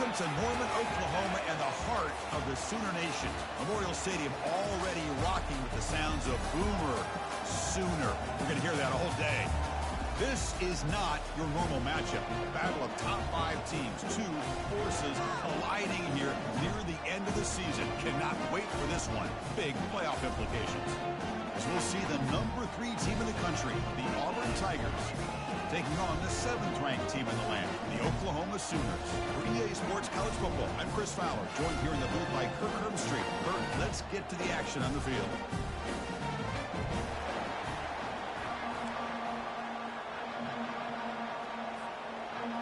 Welcome to Norman, Oklahoma, and the heart of the Sooner Nation. Memorial Stadium already rocking with the sounds of Boomer Sooner. We're going to hear that all day. This is not your normal matchup. A battle of top 5 teams, 2 forces colliding here near the end of the season. Cannot wait for this one. Big playoff implications. As we'll see the number 3 team in the country, the Auburn Tigers, taking on the 7th-ranked team in the land, the Oklahoma Sooners. For EA Sports College Football, I'm Chris Fowler, joined here in the booth by Kirk Herbstreit. Kirk, let's get to the action on the field.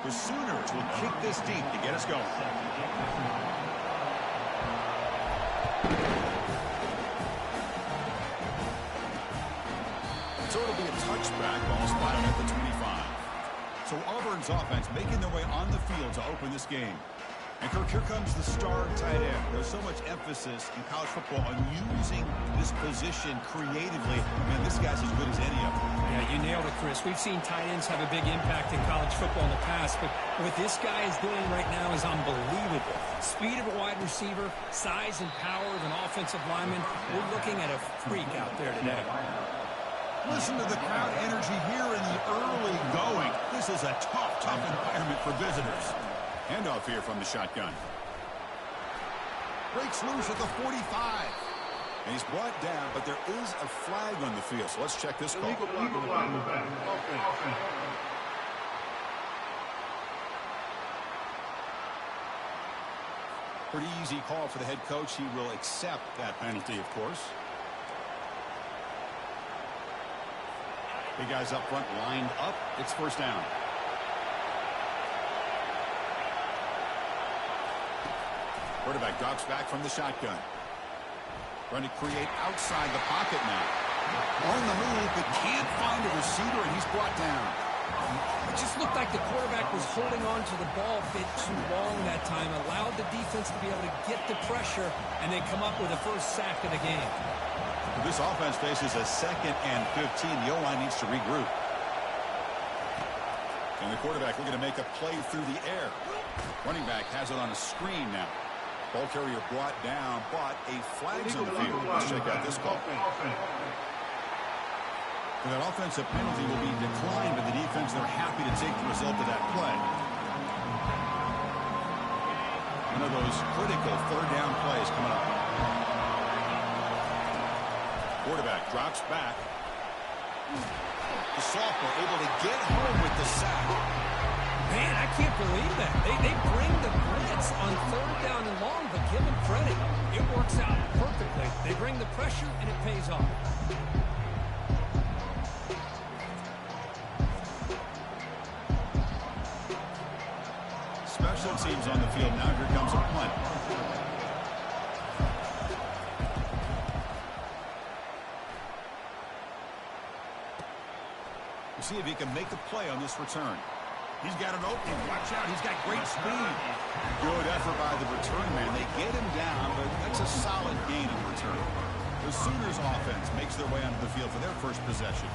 The Sooners will kick this deep to get us going. So it'll be a touchback, ball spotted at the 25. So Auburn's offense making their way on the field to open this game. And Kirk, here comes the star tight end. There's so much emphasis in college football on using this position creatively. Man, this guy's as good as any of them. Yeah, you nailed it, Chris. We've seen tight ends have a big impact in college football in the past, but what this guy is doing right now is unbelievable. Speed of a wide receiver, size and power of an offensive lineman. We're looking at a freak out there today. Listen to the crowd energy here in the early going. This is a tough environment for visitors. Handoff here from the shotgun. Breaks loose at the 45. And he's brought down, but there is a flag on the field. So let's check this call. Pretty easy call for the head coach. He will accept that penalty, of course. Big guys up front lined up. It's first down. Quarterback drops back from the shotgun. Trying to create outside the pocket now. On the move, but can't find a receiver, and he's brought down. It just looked like the quarterback was holding on to the ball a bit too long that time, allowed the defense to be able to get the pressure, and they come up with the first sack of the game. This offense faces a 2nd and 15. The O-line needs to regroup. And the quarterback looking to make a play through the air. Running back has it on a screen now. Ball carrier brought down, but a flag's on the field. Let's check out this call. And that offensive penalty will be declined by the defense. They're happy to take the result of that play. One of those critical 3rd down plays coming up. Quarterback drops back. The sophomore able to get home with the sack. Man, I can't believe that. They bring the blitz on 3rd down and long, but give them credit. It works out perfectly. They bring the pressure, and it pays off. Special teams on the field. Now here comes a punt. We'll see if he can make the play on this return. He's got an opening. Watch out. He's got great speed. Good effort by the return man. They get him down, but that's a solid gain in return. The Sooners offense makes their way onto the field for their first possession.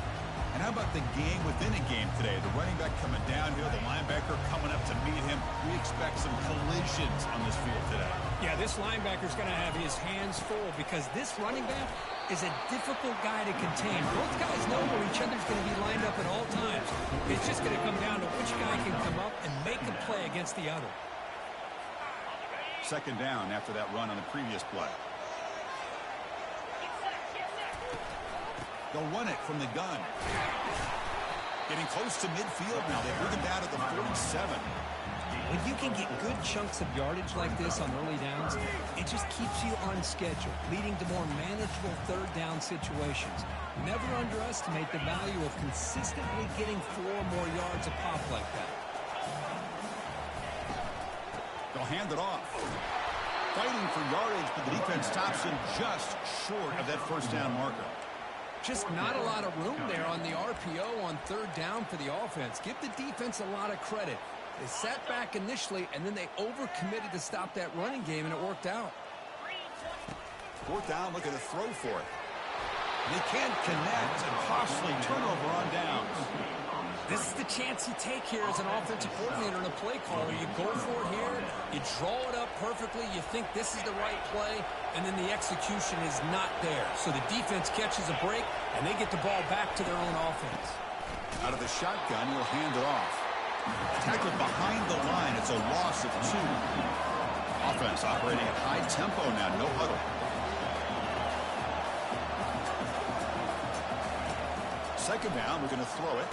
And how about the game within a game today? The running back coming downhill, the linebacker coming up to meet him. We expect some collisions on this field today. Yeah, this linebacker's going to have his hands full because this running back is a difficult guy to contain. Both guys know where each other's going to be lined up at all times. It's just going to come down to which guy can come up and make a play against the other. 2nd down after that run on the previous play. They'll run it from the gun. Getting close to midfield now. They bring it down at the 47. When you can get good chunks of yardage like this on early downs, it just keeps you on schedule, leading to more manageable 3rd down situations. Never underestimate the value of consistently getting 4 more yards a pop like that. They'll hand it off. Fighting for yardage, but the defense stops him just short of that 1st down marker. Just not a lot of room there on the RPO on 3rd down for the offense. Give the defense a lot of credit. They sat back initially, and then they overcommitted to stop that running game, and it worked out. 4th down, looking to throw for it. They can't connect. A costly turnover on downs. This is the chance you take here as an offensive coordinator and a play caller. You go for it here, you draw it up perfectly, you think this is the right play, and then the execution is not there. So the defense catches a break, and they get the ball back to their own offense. Out of the shotgun, he'll hand it off. Tackled behind the line. It's a loss of 2. Offense operating at high tempo now. No huddle. Second down, we're going to throw it.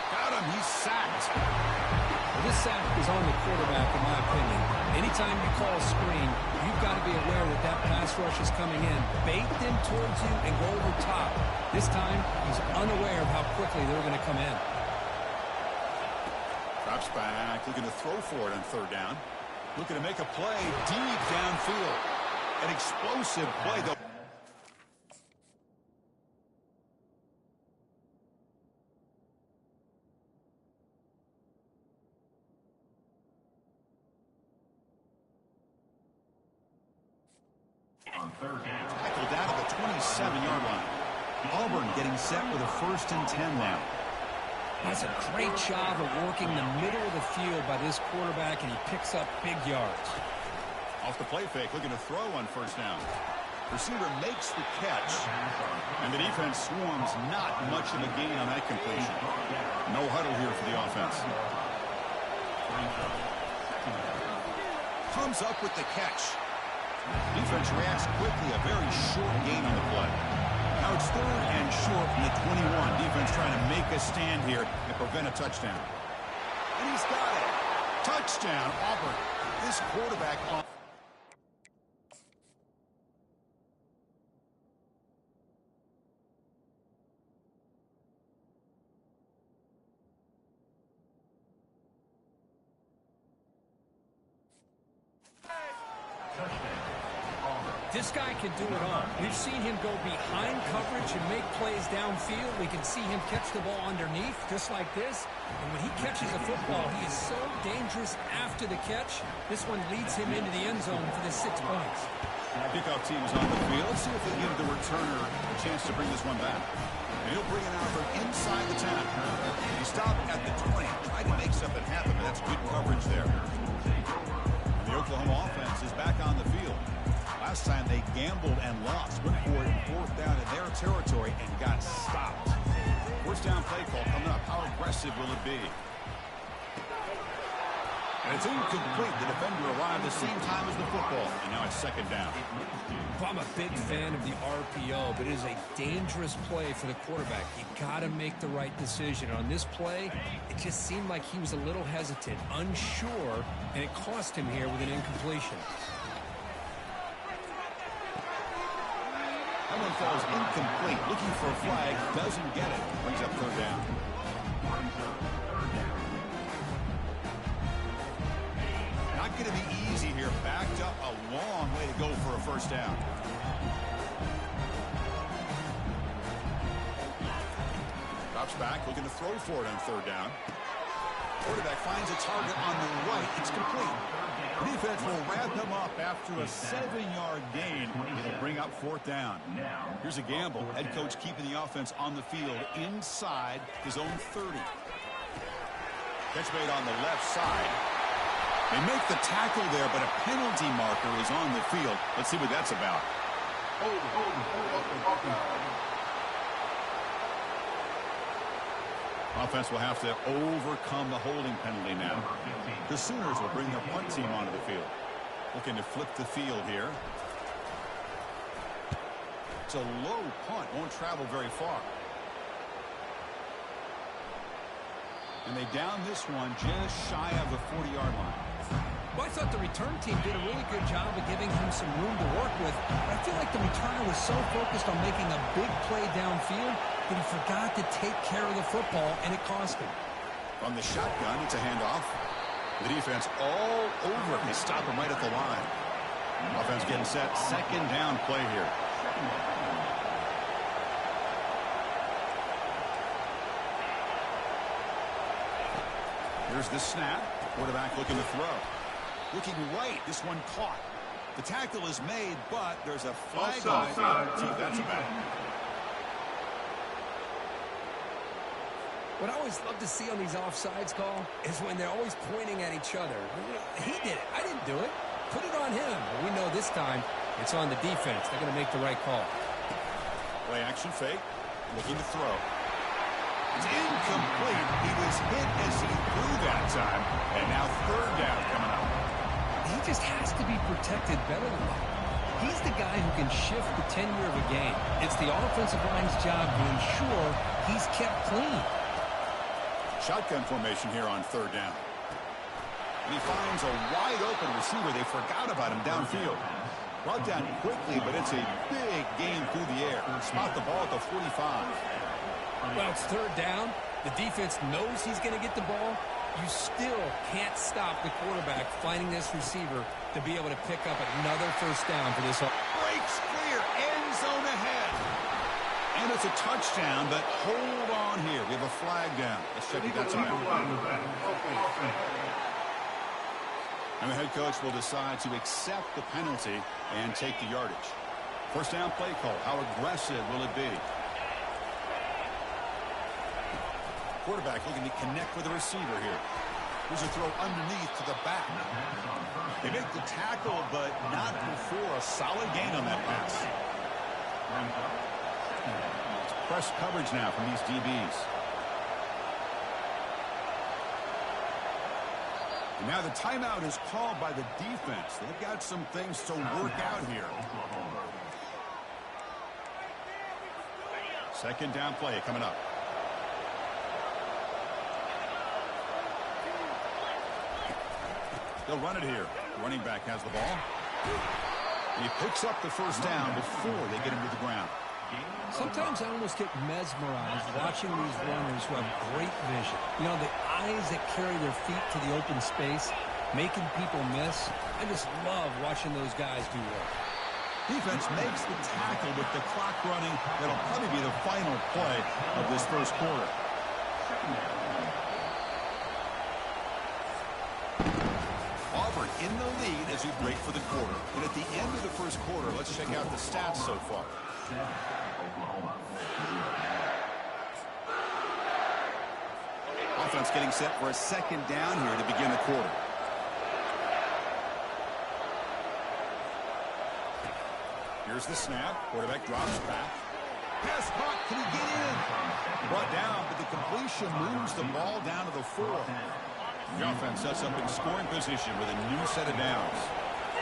Got him. He's sacked. Well, this sack is on the quarterback, in my opinion. Anytime you call a screen, you've got to be aware that that pass rush is coming in. Bait them towards you and go over top. This time, he's unaware of how quickly they're going to come in. Drops back, looking to throw for it on third down. Looking to make a play deep downfield. An explosive play, though. Tackled down at the 27-yard line. Auburn getting set with a 1st and 10 now. That's a great job of working the middle of the field by this quarterback, and he picks up big yards. Off the play fake, looking to throw on 1st down. Receiver makes the catch, and the defense swarms. Not much of a gain on that completion. No huddle here for the offense. Comes up with the catch. Defense reacts quickly. A very short gain on the play. Now it's 3rd and short from the 21. Defense trying to make a stand here and prevent a touchdown. And he's got it. Touchdown, Auburn. This quarterback on. This guy can do it all. We've seen him go behind coverage and make plays downfield. We can see him catch the ball underneath, just like this. And when he catches a football, he is so dangerous after the catch. This one leads him into the end zone for the 6 points. Kickoff team is on the field. Let's see if they give the returner a chance to bring this one back. And he'll bring it out from inside the 10. He stopped at the 20. Tried to make something happen, but that's good coverage there. And the Oklahoma offense is back on the field. Last time they gambled and lost. Went for it 4th down in their territory and got stopped. 1st down play call coming up. How aggressive will it be? And it's incomplete. The defender arrived the same time as the football. And now it's 2nd down. I'm a big fan of the RPO, but it is a dangerous play for the quarterback. You got to make the right decision. On this play, it just seemed like he was a little hesitant, unsure, and it cost him here with an incompletion. That one falls incomplete. Looking for a flag. Doesn't get it. Brings up 3rd down. Not going to be easy here. Backed up a long way to go for a 1st down. Drops back. Looking to throw for it on 3rd down. Quarterback finds a target on the right. It's complete. Defense will wrap him up after a 7-yard gain. It'll bring up 4th down. Here's a gamble. Head coach keeping the offense on the field inside his own 30. Catch made on the left side. They make the tackle there, but a penalty marker is on the field. Let's see what that's about. Offense will have to overcome the holding penalty now. The Sooners will bring their punt team onto the field. Looking to flip the field here. It's a low punt. Won't travel very far. And they down this one just shy of the 40-yard line. Well, I thought the return team did a really good job of giving him some room to work with. But I feel like the returner was so focused on making a big play downfield that he forgot to take care of the football, and it cost him. From the shotgun, it's a handoff. The defense all over him. They stop him right at the line. Offense getting set. 2nd down play here. Here's the snap. Quarterback looking to throw. Looking right. This one caught. The tackle is made, but there's a flag on it. That's a back. What I always love to see on these offsides call is when they're always pointing at each other. He did it. I didn't do it. Put it on him. We know this time it's on the defense. They're going to make the right call. Play action fake. Looking to throw. It's incomplete. He was hit as he threw that time. And now third down coming up. He just has to be protected better than that. He's the guy who can shift the tenure of a game. It's the offensive line's job to ensure he's kept clean. Shotgun formation here on third down. And he finds a wide-open receiver. They forgot about him downfield. Brought down quickly, but it's a big gain through the air. Spot the ball at the 45. Well, it's third down. The defense knows he's going to get the ball. You still can't stop the quarterback finding this receiver to be able to pick up another first down for this. Breaks clear. End zone ahead. And it's a touchdown, but hold on here. We have a flag down. Let's check if that's about. And the head coach will decide to accept the penalty and take the yardage. First down play call. How aggressive will it be? Quarterback looking to connect with the receiver here. Here's a throw underneath to the back. They make the tackle, but not before a solid gain on that pass. It's press coverage now from these DBs. And now the timeout is called by the defense. They've got some things to work out here. Second down play coming up. They'll run it here. Running back has the ball. He picks up the first down before they get him to the ground. Sometimes I almost get mesmerized watching these runners who have great vision. You know, the eyes that carry their feet to the open space, making people miss. I just love watching those guys do work. Defense makes the tackle with the clock running. That'll probably be the final play of this first quarter. Auburn in the lead as we break for the quarter. And at the end of the first quarter, let's check out the stats so far. Offense getting set for a second down here to begin the quarter. Here's the snap. Quarterback drops back. Pass caught. Can he get in? Brought down, but the completion moves the ball down to the 4. The offense sets up in scoring position with a new set of downs.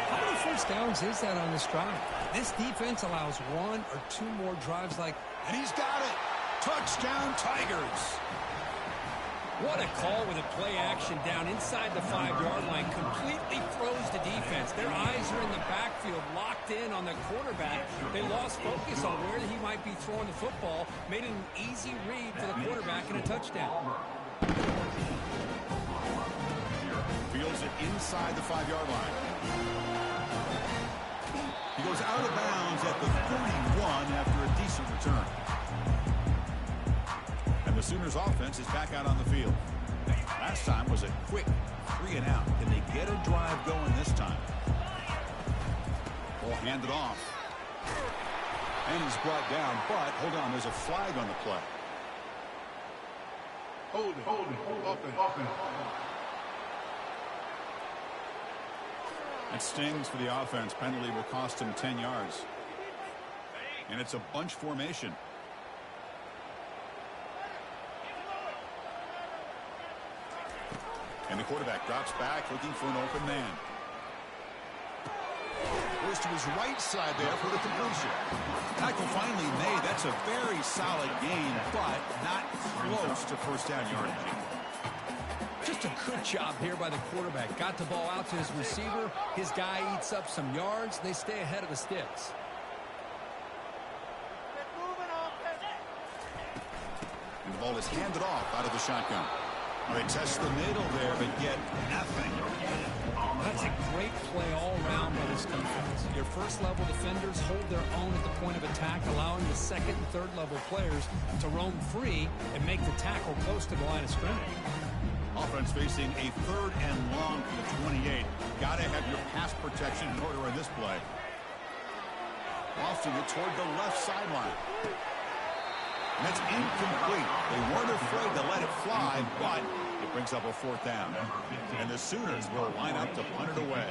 How many first downs is that on this drive? This defense allows 1 or 2 more drives like... And he's got it. Touchdown, Tigers. What a call with a play action down inside the 5-yard line. Completely throws the defense. Their eyes are in the backfield, locked in on the quarterback. They lost focus on where he might be throwing the football. Made an easy read for the quarterback and a touchdown. Fields it inside the 5-yard line. He goes out of bounds at the 31 after a decent return. And the Sooners offense is back out on the field. Last time was a quick 3-and-out. Can they get a drive going this time? Ball handed off. And he's brought down, but hold on, there's a flag on the play. Hold it. Offense. It stings for the offense. Penalty will cost him 10 yards. And it's a bunch formation. And the quarterback drops back looking for an open man. Goes to his right side there for the completion. Tackle finally made. That's a very solid gain, but not close to first down yardage. Just a good job here by the quarterback. Got the ball out to his receiver. His guy eats up some yards. They stay ahead of the sticks. And the ball is handed off out of the shotgun. Well, they test the middle there, but get nothing. That's a great play all around by this defense. Your first-level defenders hold their own at the point of attack, allowing the second and third-level players to roam free and make the tackle close to the line of scrimmage. Offense facing a 3rd and long from the 28. Got to have your pass protection in order in this play. Lofting it toward the left sideline. That's incomplete. They weren't afraid to let it fly, but it brings up a 4th down. And the Sooners will line up to punt it away.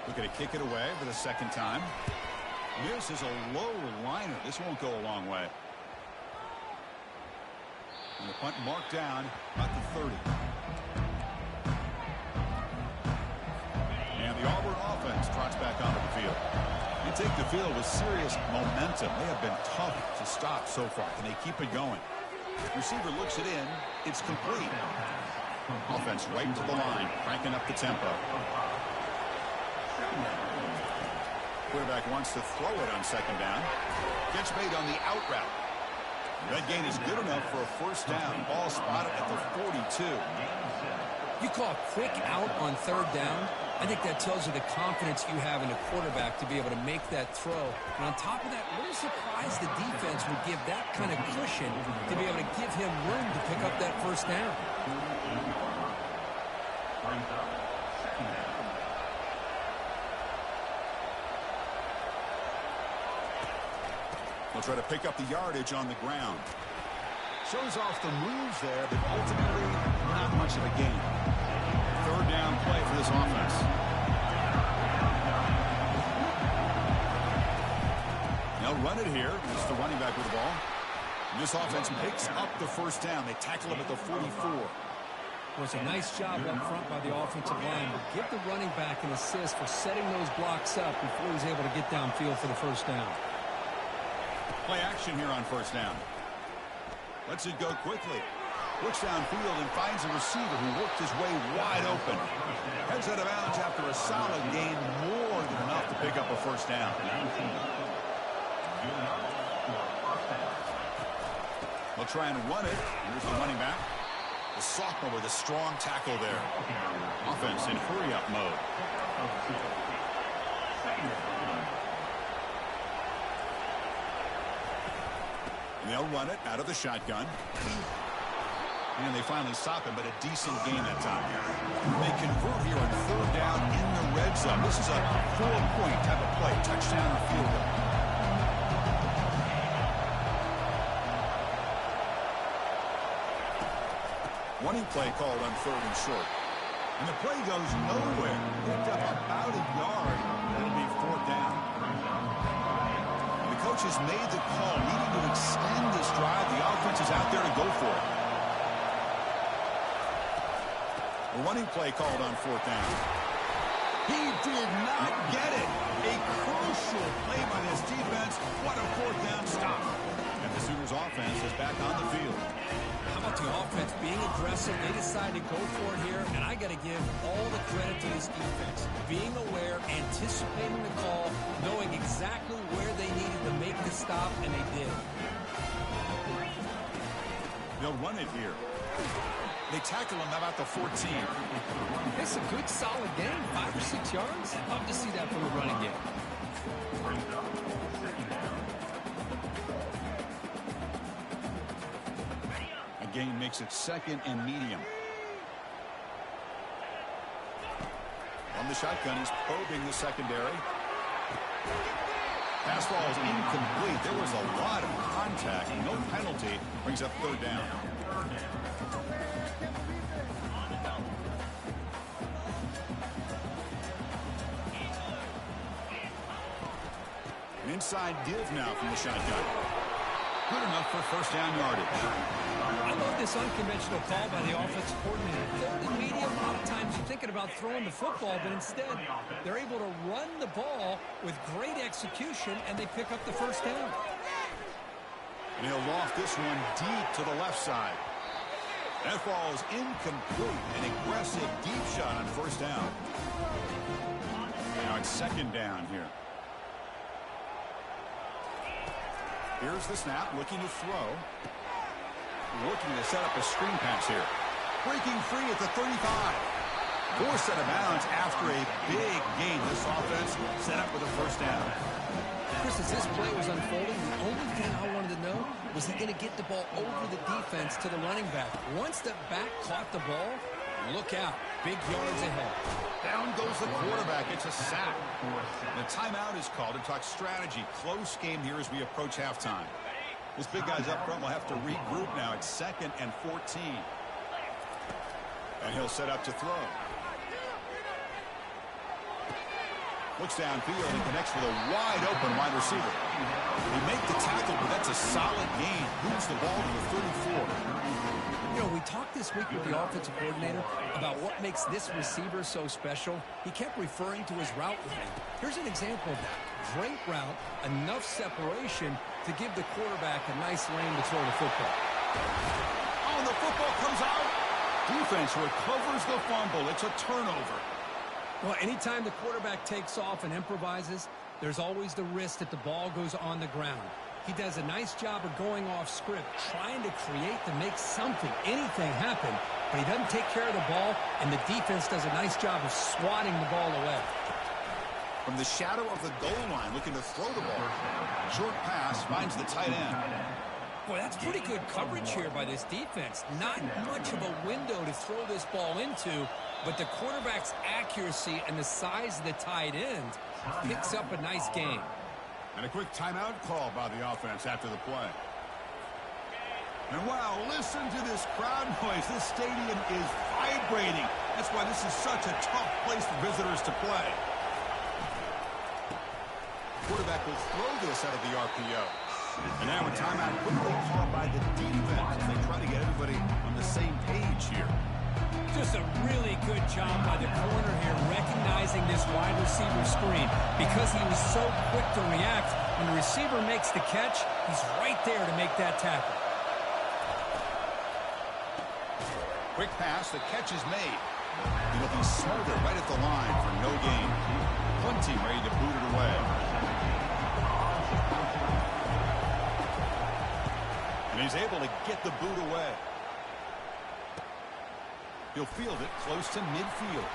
We're going to kick it away for the 2nd time. This is a low liner. This won't go a long way. And the punt marked down at the 30. And the Auburn offense trots back onto the field. You take the field with serious momentum. They have been tough to stop so far. Can they keep it going? Receiver looks it in. It's complete. Offense right to the line, cranking up the tempo. Quarterback wants to throw it on 2nd down. Gets made on the out route. That gain is good enough for a 1st down. Ball spotted at the 42. You call a quick out on 3rd down. I think that tells you the confidence you have in a quarterback to be able to make that throw. And on top of that, a little surprised the defense would give that kind of cushion to be able to give him room to pick up that 1st down. They'll try to pick up the yardage on the ground. Shows off the moves there, but ultimately not much of a gain. 3rd down play for this offense. They'll run it here. It's the running back with the ball. And this offense picks up the 1st down. They tackle him at the 44. It was a nice job up front by the offensive line. But give the running back an assist for setting those blocks up before he was able to get downfield for the 1st down. Play action here on 1st down. Lets it go quickly. Looks downfield and finds a receiver who worked his way wide open. Heads out of bounds after a solid gain, more than enough to pick up a 1st down. They'll try and run it. Here's the running back. The sophomore with a strong tackle there. Offense in hurry-up mode. And they'll run it out of the shotgun. And they finally stop him, but a decent gain that time. They convert here on 3rd down in the red zone. This is a 4-point type of play. Touchdown or field goal. Running play called on 3rd and short. And the play goes nowhere. Picked up about a yard. It'll be 4th down. The coach has made the call, needing to extend this drive. The offense is out there to go for it. A running play called on 4th down. He did not get it. A crucial play by this defense. What a 4th down stop. And the Sooners offense is back on the field. How about the offense being aggressive? They decided to go for it here, and I got to give all the credit to this defense. Being aware, anticipating the call, knowing exactly where they needed to make the stop, and they did. They'll run it here. They tackle him about the 14. It's a good, solid game. 5 or 6 yards. Love to see that from the running game. A gain makes it 2nd and medium. On the shotgun, he's probing the secondary. Pass ball is incomplete. There was a lot of contact. No penalty. Brings up 3rd down. An inside give now from the shotgun. Good enough for 1st down yardage. I love this unconventional call by the offensive coordinator. 3rd and medium, a lot of times you're thinking about throwing the football, but instead they're able to run the ball with great execution, and they pick up the 1st down. And he'll loft this one deep to the left side. That ball is incomplete. An aggressive deep shot on 1st down. Now it's 2nd down here. Here's the snap, looking to throw. Looking to set up a screen pass here. Breaking free at the 35. Forced out of bounds after a big gain. This offense set up with a 1st down. Chris, as this play was unfolding, the only thing I wanted to know was he going to get the ball over the defense to the running back. Once the back caught the ball, look out. Big yards ahead. Down goes the quarterback. It's a sack. The timeout is called to talk strategy. Close game here as we approach halftime. This big guy's up front will have to regroup now. It's 2nd and 14. And he'll set up to throw. Looks downfield and connects with a wide-open wide receiver. They make the tackle, but that's a solid gain. Moves the ball to the 34. You know, we talked this week with the offensive coordinator about what makes this receiver so special. He kept referring to his route running. Here's an example of that. Great route, enough separation to give the quarterback a nice lane to throw the football. Oh, and the football comes out. Defense recovers the fumble. It's a turnover. Well, anytime the quarterback takes off and improvises, there's always the risk that the ball goes on the ground. He does a nice job of going off script, trying to create to make something, anything happen, but he doesn't take care of the ball, and the defense does a nice job of swatting the ball away. From the shadow of the goal line, looking to throw the ball. Short pass finds the tight end. Boy, that's pretty good coverage here by this defense. Not much of a window to throw this ball into, but the quarterback's accuracy and the size of the tight end picks up a nice gain. And a quick timeout call by the offense after the play. And wow, listen to this crowd noise. This stadium is vibrating. That's why this is such a tough place for visitors to play. Quarterback will throw this out of the RPO. And now a timeout quickly called by the defense as they try to get everybody on the same page here. Just a really good job by the corner here, recognizing this wide receiver screen. Because he was so quick to react, when the receiver makes the catch, he's right there to make that tackle. Quick pass, the catch is made. It'll be smothered right at the line for no gain. Plenty ready to boot it away. And he's able to get the boot away. He'll field it close to midfield.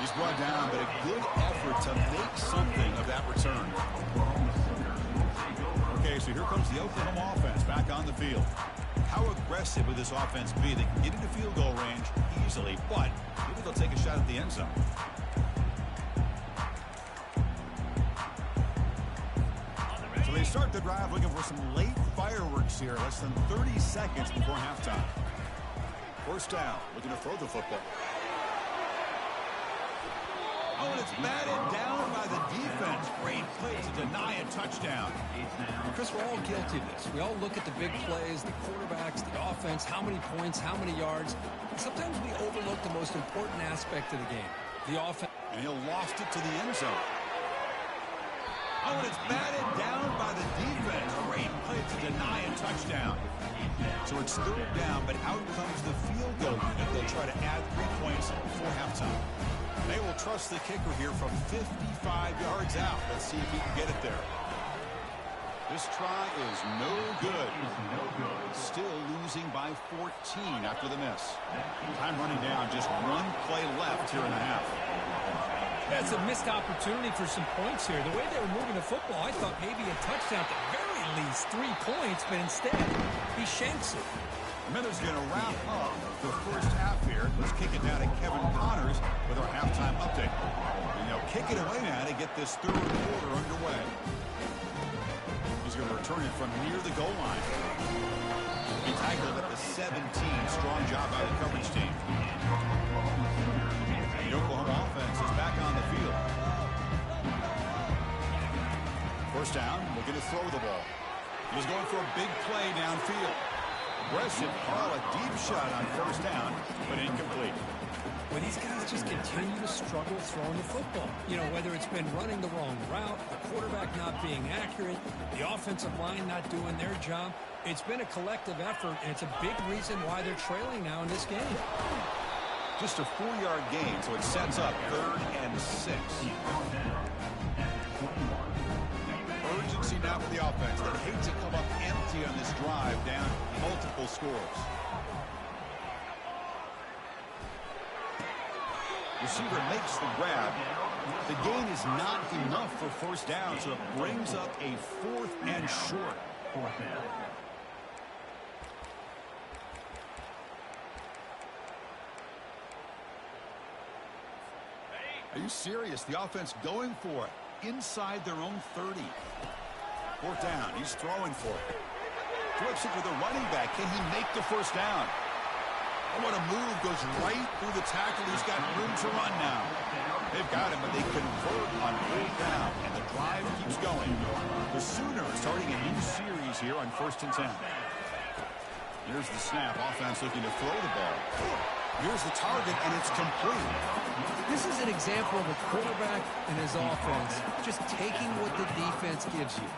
He's brought down, but a good effort to make something of that return. Okay, so here comes the Oklahoma offense back on the field. How aggressive will this offense be? They can get into field goal range easily, but maybe they'll take a shot at the end zone. So they start the drive looking for some late fireworks here, less than 30 seconds before halftime. First down, looking to throw the football. Oh, and it's batted down by the defense. Great play to deny a touchdown. Chris, we're all guilty of this. We all look at the big plays, the quarterbacks, the offense, how many points, how many yards. Sometimes we overlook the most important aspect of the game, the offense. And he'll loft it to the end zone. Oh, and it's batted down by the defense. Great play to deny a touchdown. So it's third down, but out comes the field goal unit. They'll try to add 3 points before halftime. They will trust the kicker here from 55 yards out. Let's see if he can get it there. This try is no good. Still losing by 14 after the miss. Time running down, just one play left here in the half. That's a missed opportunity for some points here. The way they were moving the football, I thought maybe a touchdown at the very least, 3 points, but instead, he shanks it. Miller's going to wrap up the first half here. Let's kick it down to Kevin Connors with our halftime update. And they'll kick it away now to get this third quarter underway. He's going to return it from near the goal line. He tackled at the 17. Strong job by the coverage team. The Oklahoma offense is back on the field. First down, looking to throw the ball. He was going for a big play downfield. Aggressive call, a deep shot on first down, but incomplete. Well, these guys just continue to struggle throwing the football. You know, whether it's been running the wrong route, the quarterback not being accurate, the offensive line not doing their job. It's been a collective effort, and it's a big reason why they're trailing now in this game. Just a 4-yard gain, so it sets up 3rd and 6. Urgency now for the offense. They hate to come up empty on this drive, down multiple scores. Receiver makes the grab. The gain is not enough for first down, so it brings up a 4th and short. Are you serious? The offense going for it inside their own 30. Fourth down. He's throwing for it. Flips it to the running back. Can he make the first down? Oh, what a move. Goes right through the tackle. He's got room to run now. They've got him, but they convert on fourth down, and the drive keeps going. The Sooners starting a new series here on 1st and 10. Here's the snap. Offense looking to throw the ball. Here's the target, and it's complete. This is an example of a quarterback and his offense just taking what the defense gives you.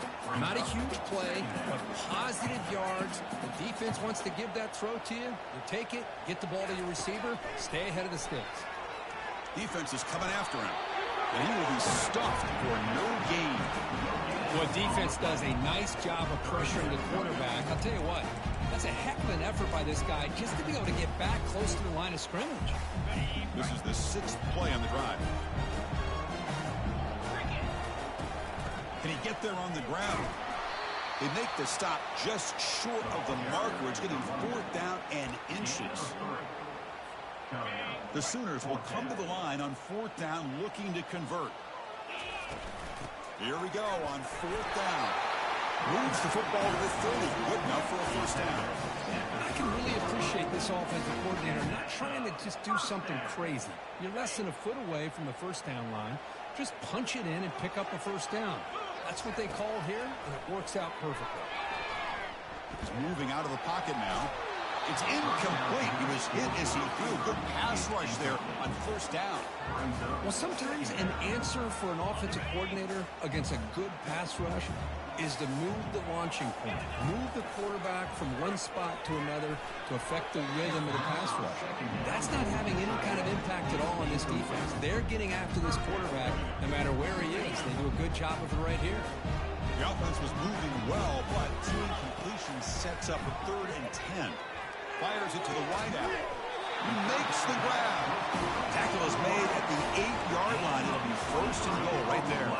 Not a huge play, but positive yards. The defense wants to give that throw to you. You take it, get the ball to your receiver, stay ahead of the sticks. Defense is coming after him, and he will be stuffed for no gain. Well, defense does a nice job of pressuring the quarterback. I'll tell you what, that's a heck of an effort by this guy just to be able to get back close to the line of scrimmage. This is the 6th play on the drive. Can he get there on the ground? They make the stop just short of the mark where it's getting 4th down and inches. The Sooners will come to the line on 4th down looking to convert. Here we go on 4th down. Moves the football to the 30. Good enough for a first down. I can really appreciate this offensive coordinator not trying to just do something crazy. You're less than a foot away from the first down line. Just punch it in and pick up a first down. That's what they call here, and it works out perfectly. He's moving out of the pocket now. It's incomplete. He was hit as he threw. Good pass rush there on first down. Well, sometimes an answer for an offensive coordinator against a good pass rush is to move the launching point. Move the quarterback from one spot to another to affect the rhythm of the pass rush. That's not having any kind of impact at all on this defense. They're getting after this quarterback no matter where he is. They do a good job of it right here. The offense was moving well, but team completion sets up a 3rd and 10. Fires it to the wideout. He makes the grab. Tackle is made at the 8-yard line. It'll be 1st and goal right there.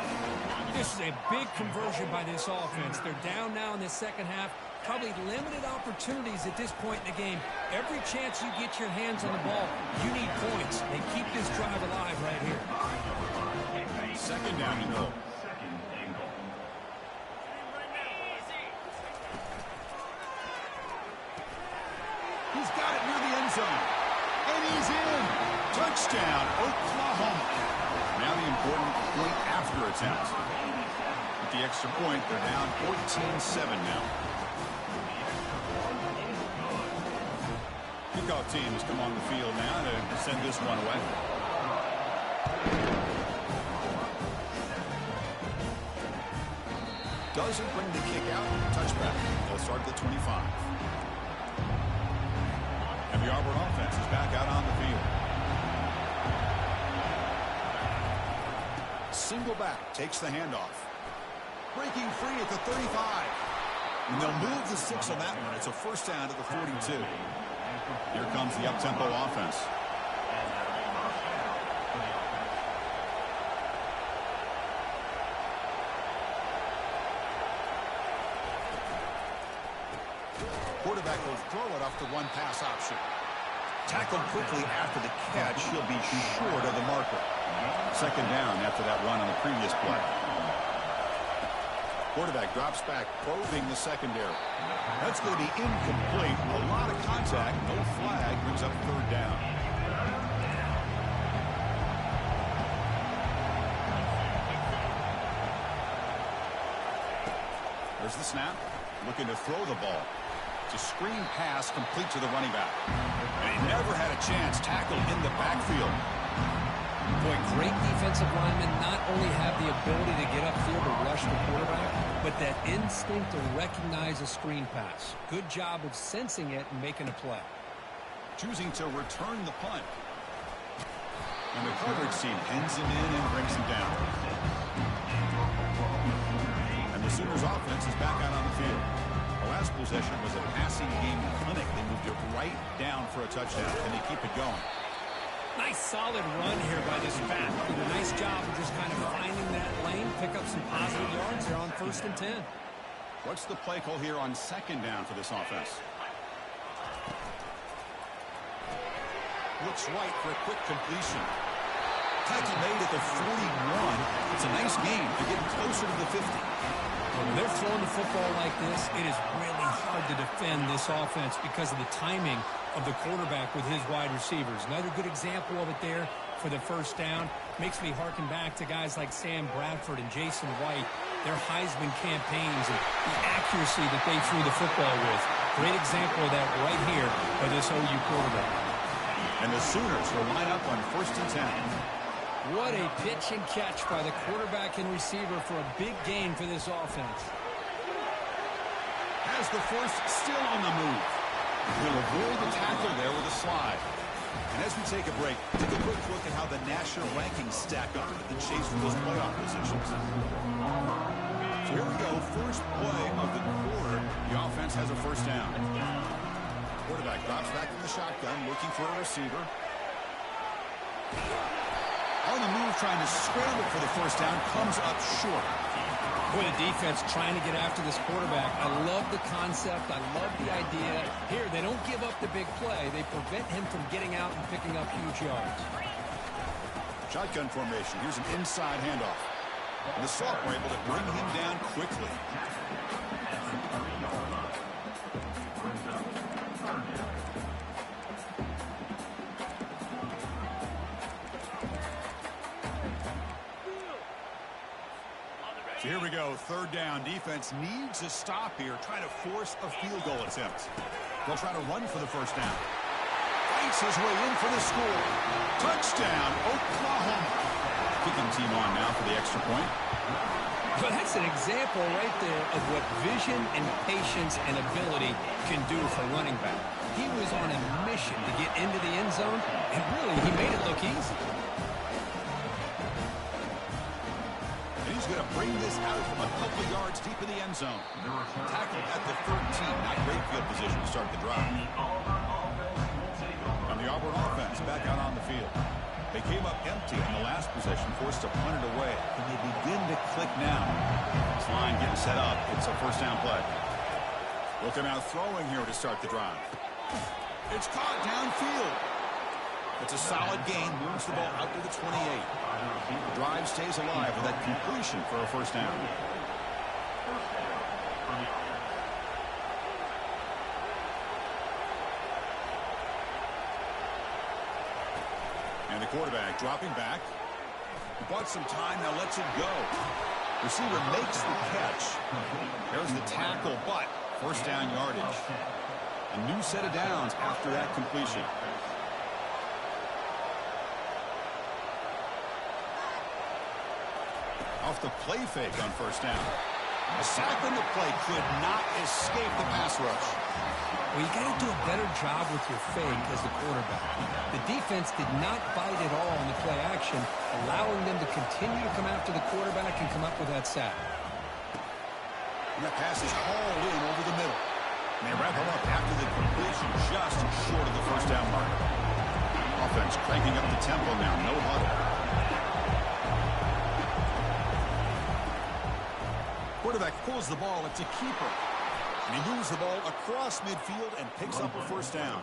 This is a big conversion by this offense. They're down now in the second half. Probably limited opportunities at this point in the game. Every chance you get your hands on the ball, you need points. They keep this drive alive right here. 2nd down and goal. He's got it near the end zone. And he's in. Touchdown, Oklahoma. Now the important point after attempt. With the extra point, they're down 14-7 now. Kickoff team has come on the field now to send this one away. Doesn't bring the kick out. Touchback. They'll start at the 25. And the Auburn offense is back out on the field. Single back takes the handoff. Breaking free at the 35. And they'll move the 6 on that one. It's a first down to the 42. Here comes the up-tempo offense. Quarterback will throw it off the one-pass option. Tackled quickly after the catch. He'll be short of the marker. 2nd down after that run on the previous play. Quarterback drops back, probing the secondary. That's going to be incomplete. A lot of contact. No flag. Brings up 3rd down. There's the snap. Looking to throw the ball. It's a screen pass complete to the running back. And he never had a chance. Tackled in the backfield. Boy, great defensive linemen not only have the ability to get upfield to rush the quarterback, but that instinct to recognize a screen pass. Good job of sensing it and making a play. Choosing to return the punt. And the coverage team pins him in and brings him down. And the Sooners offense is back out on the field. The last possession was a passing game clinic. They moved it right down for a touchdown, and they keep it going. Nice solid run here by this back. Did a nice job of just kind of finding that lane, pick up some positive yards here on 1st and 10. What's the play call here on 2nd down for this offense? Looks right for a quick completion. Tackle made at the 41. It's a nice game to get closer to the 50. When they're throwing the football like this, it is really hard to defend this offense because of the timing of the quarterback with his wide receivers. Another good example of it there for the first down. Makes me harken back to guys like Sam Bradford and Jason White, their Heisman campaigns and the accuracy that they threw the football with. Great example of that right here by this OU quarterback. And the Sooners will line up on 1st and 10. What a pitch and catch by the quarterback and receiver for a big gain for this offense. Has the force still on the move. He'll avoid the tackle there with a slide. And as we take a break, take a quick look at how the national rankings stack up at the chase for those playoff positions. So here we go. First play of the quarter. The offense has a first down. Quarterback drops back in the shotgun, looking for a receiver. On the move, trying to scramble for the first down, comes up short. Boy, the defense trying to get after this quarterback. I love the concept. I love the idea. Here, they don't give up the big play. They prevent him from getting out and picking up huge yards. Shotgun formation. Here's an inside handoff. And the Sauk were able to bring him down quickly. So here we go, 3rd down. Defense needs a stop here, trying to force a field goal attempt. They'll try to run for the first down. Fights his way in for the score. Touchdown, Oklahoma. Kicking team on now for the extra point. Well, that's an example right there of what vision and patience and ability can do for running back. He was on a mission to get into the end zone, and really, he made it look easy. Going to bring this out from a couple of yards deep in the end zone. Tackled at the 13. Not great field position to start the drive. On the Auburn offense, back out on the field. They came up empty in the last possession, forced to punt it away. And they begin to click now. This line getting set up. It's a first down play. Looking out throwing here to start the drive. It's caught downfield. It's a solid gain. Moves the ball out to the 28. The drive stays alive with that completion for a first down. And the quarterback dropping back. He bought some time, now lets it go. Receiver makes the catch. There's the tackle, but first down yardage. A new set of downs after that completion. Off the play fake on first down. A sack on the play could not escape the pass rush. Well, you got to do a better job with your fake as the quarterback. The defense did not bite at all on the play action, allowing them to continue to come after the quarterback and come up with that sack. And that pass is hauled in over the middle. And they wrap him up after the completion, just short of the first down mark. Offense cranking up the tempo now, no huddle. Quarterback pulls the ball. It's a keeper. And he moves the ball across midfield and picks up a first down.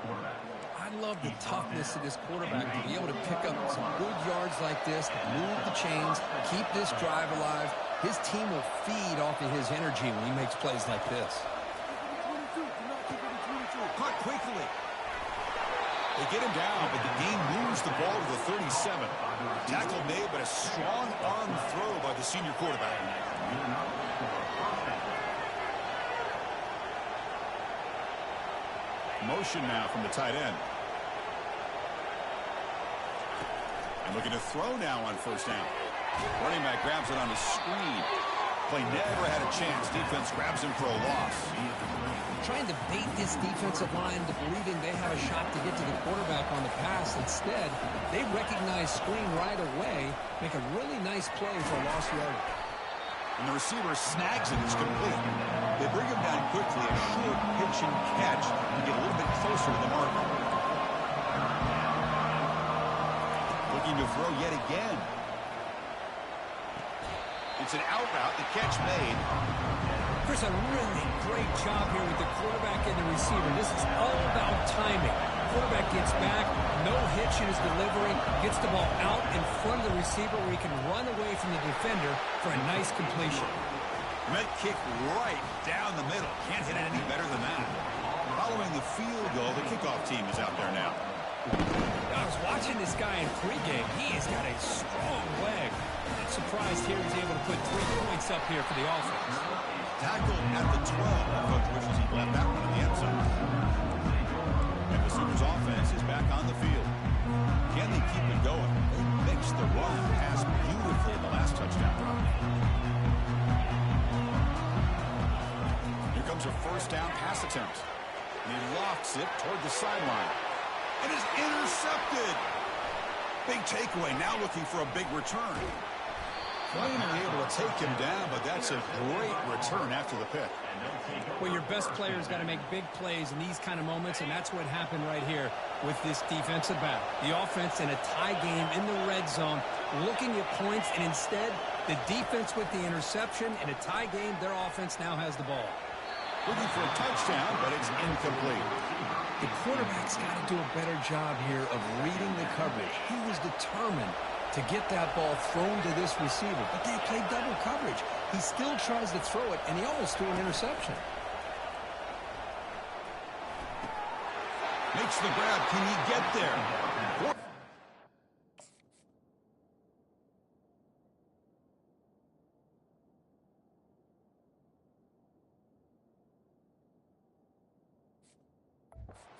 I love the toughness of this quarterback to be able to pick up some good yards like this, move the chains, keep this drive alive. His team will feed off of his energy when he makes plays like this. Caught quickly. They get him down, but the game moves the ball to the 37. Tackle made, but a strong arm throw by the senior quarterback. Motion now from the tight end. And looking to throw now on first down. Running back grabs it on a screen. Play never had a chance. Defense grabs him for a loss. Trying to bait this defensive line to believing they have a shot to get to the quarterback on the pass. Instead, they recognize screen right away, make a really nice play for a lost yard. And the receiver snags it. It's complete. They bring him down quickly. A short pitch and catch to get a little bit closer to the mark. Looking to throw yet again. It's an out route. The catch made. There's a really great job here with the quarterback and the receiver. This is all about timing. Quarterback gets back, no hitch in his delivery, gets the ball out in front of the receiver where he can run away from the defender for a nice completion. Met kick right down the middle. Can't hit it any better than that. Following the field goal, the kickoff team is out there now. I was watching this guy in pregame. He has got a strong leg. I'm surprised here he's able to put 3 points up here for the offense. Tackled at the 12. Coach wishes he left that one in the end zone. And the Sooners offense is back on the field. Can they keep it going? They mixed the run and pass beautifully in the last touchdown run. Here comes a first down pass attempt. And he lofts it toward the sideline. And is intercepted. Big takeaway, now looking for a big return. Finally able to take him down, but that's a great return after the pick. Well, your best player's got to make big plays in these kind of moments, and that's what happened right here with this defensive back. The offense in a tie game in the red zone, looking at points, and instead, the defense with the interception. In a tie game, their offense now has the ball. Looking for a touchdown, but it's incomplete. The quarterback's got to do a better job here of reading the coverage. He was determined to get that ball thrown to this receiver, but they played double coverage. He still tries to throw it, and he almost threw an interception. Makes the grab. Can he get there?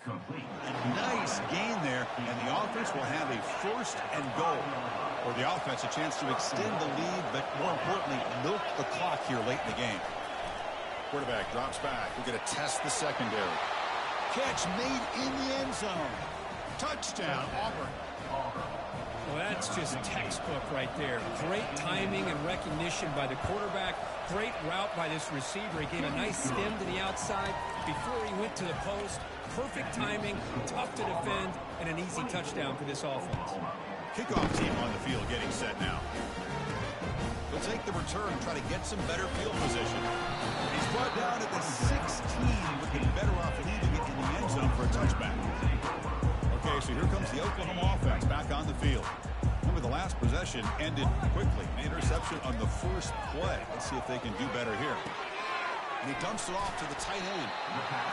Complete. Nice gain there, and the offense will have a first and goal. Or the offense a chance to extend the lead, but more importantly, milk the clock here late in the game. Quarterback drops back. We're going to test the secondary. Catch made in the end zone. Touchdown, Auburn. Well, that's just textbook right there. Great timing and recognition by the quarterback. Great route by this receiver. He gave a nice stem to the outside before he went to the post. Perfect timing, tough to defend, and an easy touchdown for this offense. Kickoff team on the field getting set now. They'll take the return and try to get some better field position. He's brought down at the 16, looking better off leaving it in the end zone for a touchback. Okay, so here comes the Oklahoma offense back on the field. Remember, the last possession ended quickly. An interception on the first play. Let's see if they can do better here. And he dumps it off to the tight end.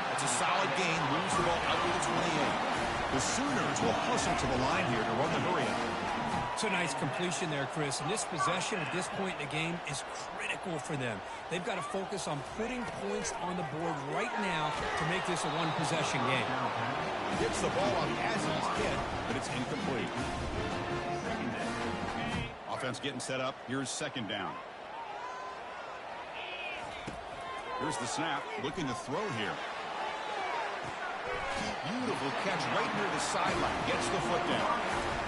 That's a solid gain. Moves the ball out to the 28. The Sooners will hustle to the line here to run the hurry up. It's a nice completion there, Chris. And this possession at this point in the game is critical for them. They've got to focus on putting points on the board right now to make this a one-possession game. He gets the ball off as he's hit, but it's incomplete. Offense getting set up. Here's second down. Here's the snap. Looking to throw here. Beautiful catch right near the sideline. Gets the foot down.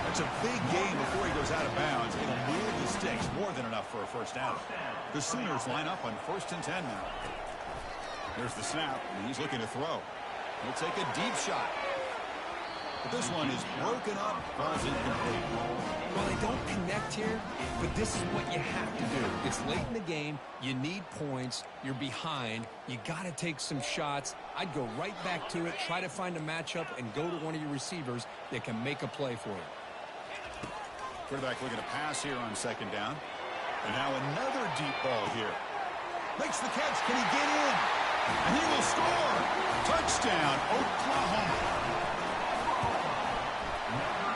That's a big gain before he goes out of bounds. It'll move the sticks. More than enough for a first down. The Sooners line up on 1st and 10 now. There's the snap, and he's looking to throw. He'll take a deep shot. But this one is broken up. Falls incomplete. Well, they don't connect here, but this is what you have to do. It's late in the game. You need points. You're behind. You got to take some shots. I'd go right back to it, try to find a matchup, and go to one of your receivers that can make a play for you. Quarterback looking to pass here on second down. And now another deep ball here. Makes the catch. Can he get in? And he will score. Touchdown, Oklahoma.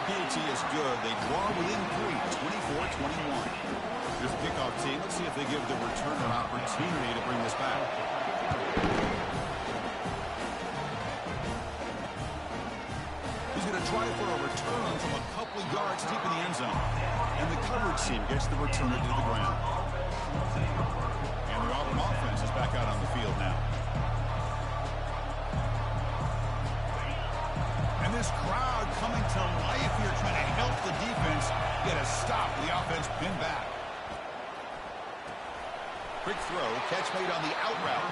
PAT is good. They draw within 3, 24-21. Here's the kickoff team. Let's see if they give the returner an opportunity to bring this back. He's going to try for a return from a couple of yards deep in the end zone. And the coverage team gets the returner to the ground. And the Auburn offense is back out on the field now. And this crowd coming to life here, trying to help the defense get a stop. The offense pinned back. Quick throw, catch made on the out route.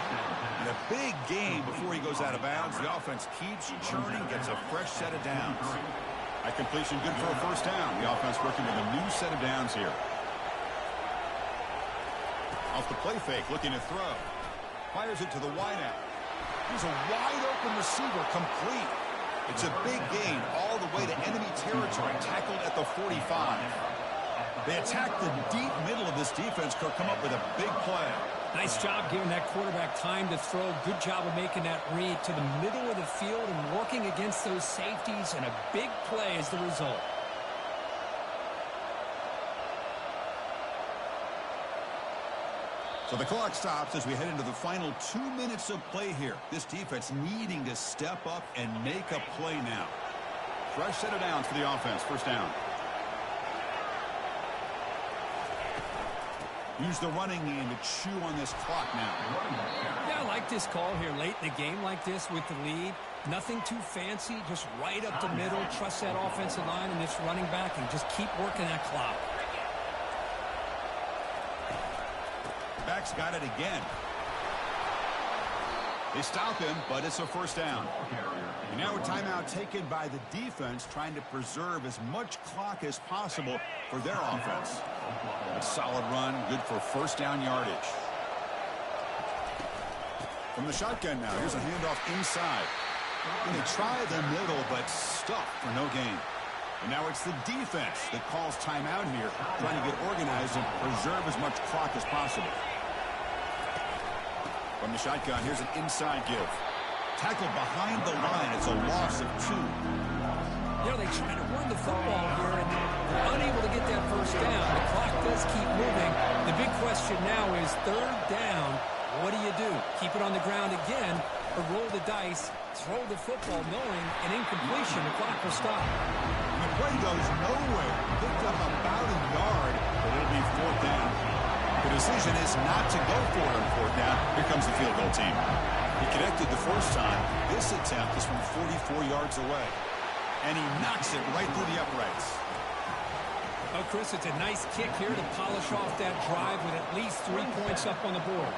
And a big gain before he goes out of bounds. The offense keeps churning, gets a fresh set of downs. That completion good for a first down. The offense working with a new set of downs here. Off the play fake, looking to throw. Fires it to the wideout. Here's a wide open receiver, complete. It's a big gain all the way to enemy territory, tackled at the 45. They attack the deep middle of this defense, could come up with a big play. Nice job giving that quarterback time to throw. Good job of making that read to the middle of the field and working against those safeties, and a big play is the result. So the clock stops as we head into the final 2 minutes of play here. This defense needing to step up and make a play now. Fresh set of downs for the offense. First down. Use the running game to chew on this clock now. Yeah, I like this call here late in the game like this with the lead. Nothing too fancy, just right up the middle. Trust that offensive line and this running back and just keep working that clock. Back's got it again. They stop him, but it's a first down. And now a timeout taken by the defense, trying to preserve as much clock as possible for their offense. A solid run, good for first down yardage. From the shotgun now, here's a handoff inside. And they try the middle, but stuffed for no gain. And now it's the defense that calls timeout here, trying to get organized and preserve as much clock as possible. From the shotgun, here's an inside give. Tackled behind the line. It's a loss of 2. You know, they try to run the football here, and they're unable to get that first down. The clock does keep moving. The big question now is third down. What do you do? Keep it on the ground again, or roll the dice, throw the football, knowing an incompletion, the clock will stop. And the play goes nowhere. Picked up about a yard, but it'll be fourth down. The decision is not to go for it on fourth down. Here comes the field goal team. He connected the first time. This attempt is from 44 yards away. And he knocks it right through the uprights. Oh, Chris, it's a nice kick here to polish off that drive with at least 3 points up on the board.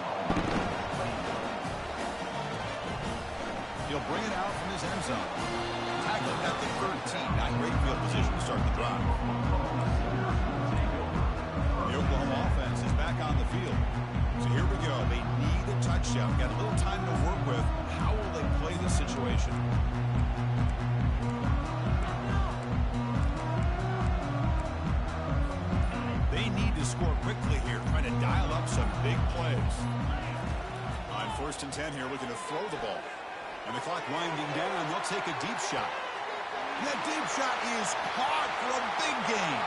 He'll bring it out from his end zone. Tackled at the 13. Not great field position to start the drive. The Oklahoma offense is back on the field. So here we go. They need a touchdown. Got a little time to work with. How will they play this situation? They need to score quickly here, trying to dial up some big plays. On 1st and 10 here, looking to throw the ball. And the clock winding down, they'll take a deep shot. That deep shot is caught for a big gain.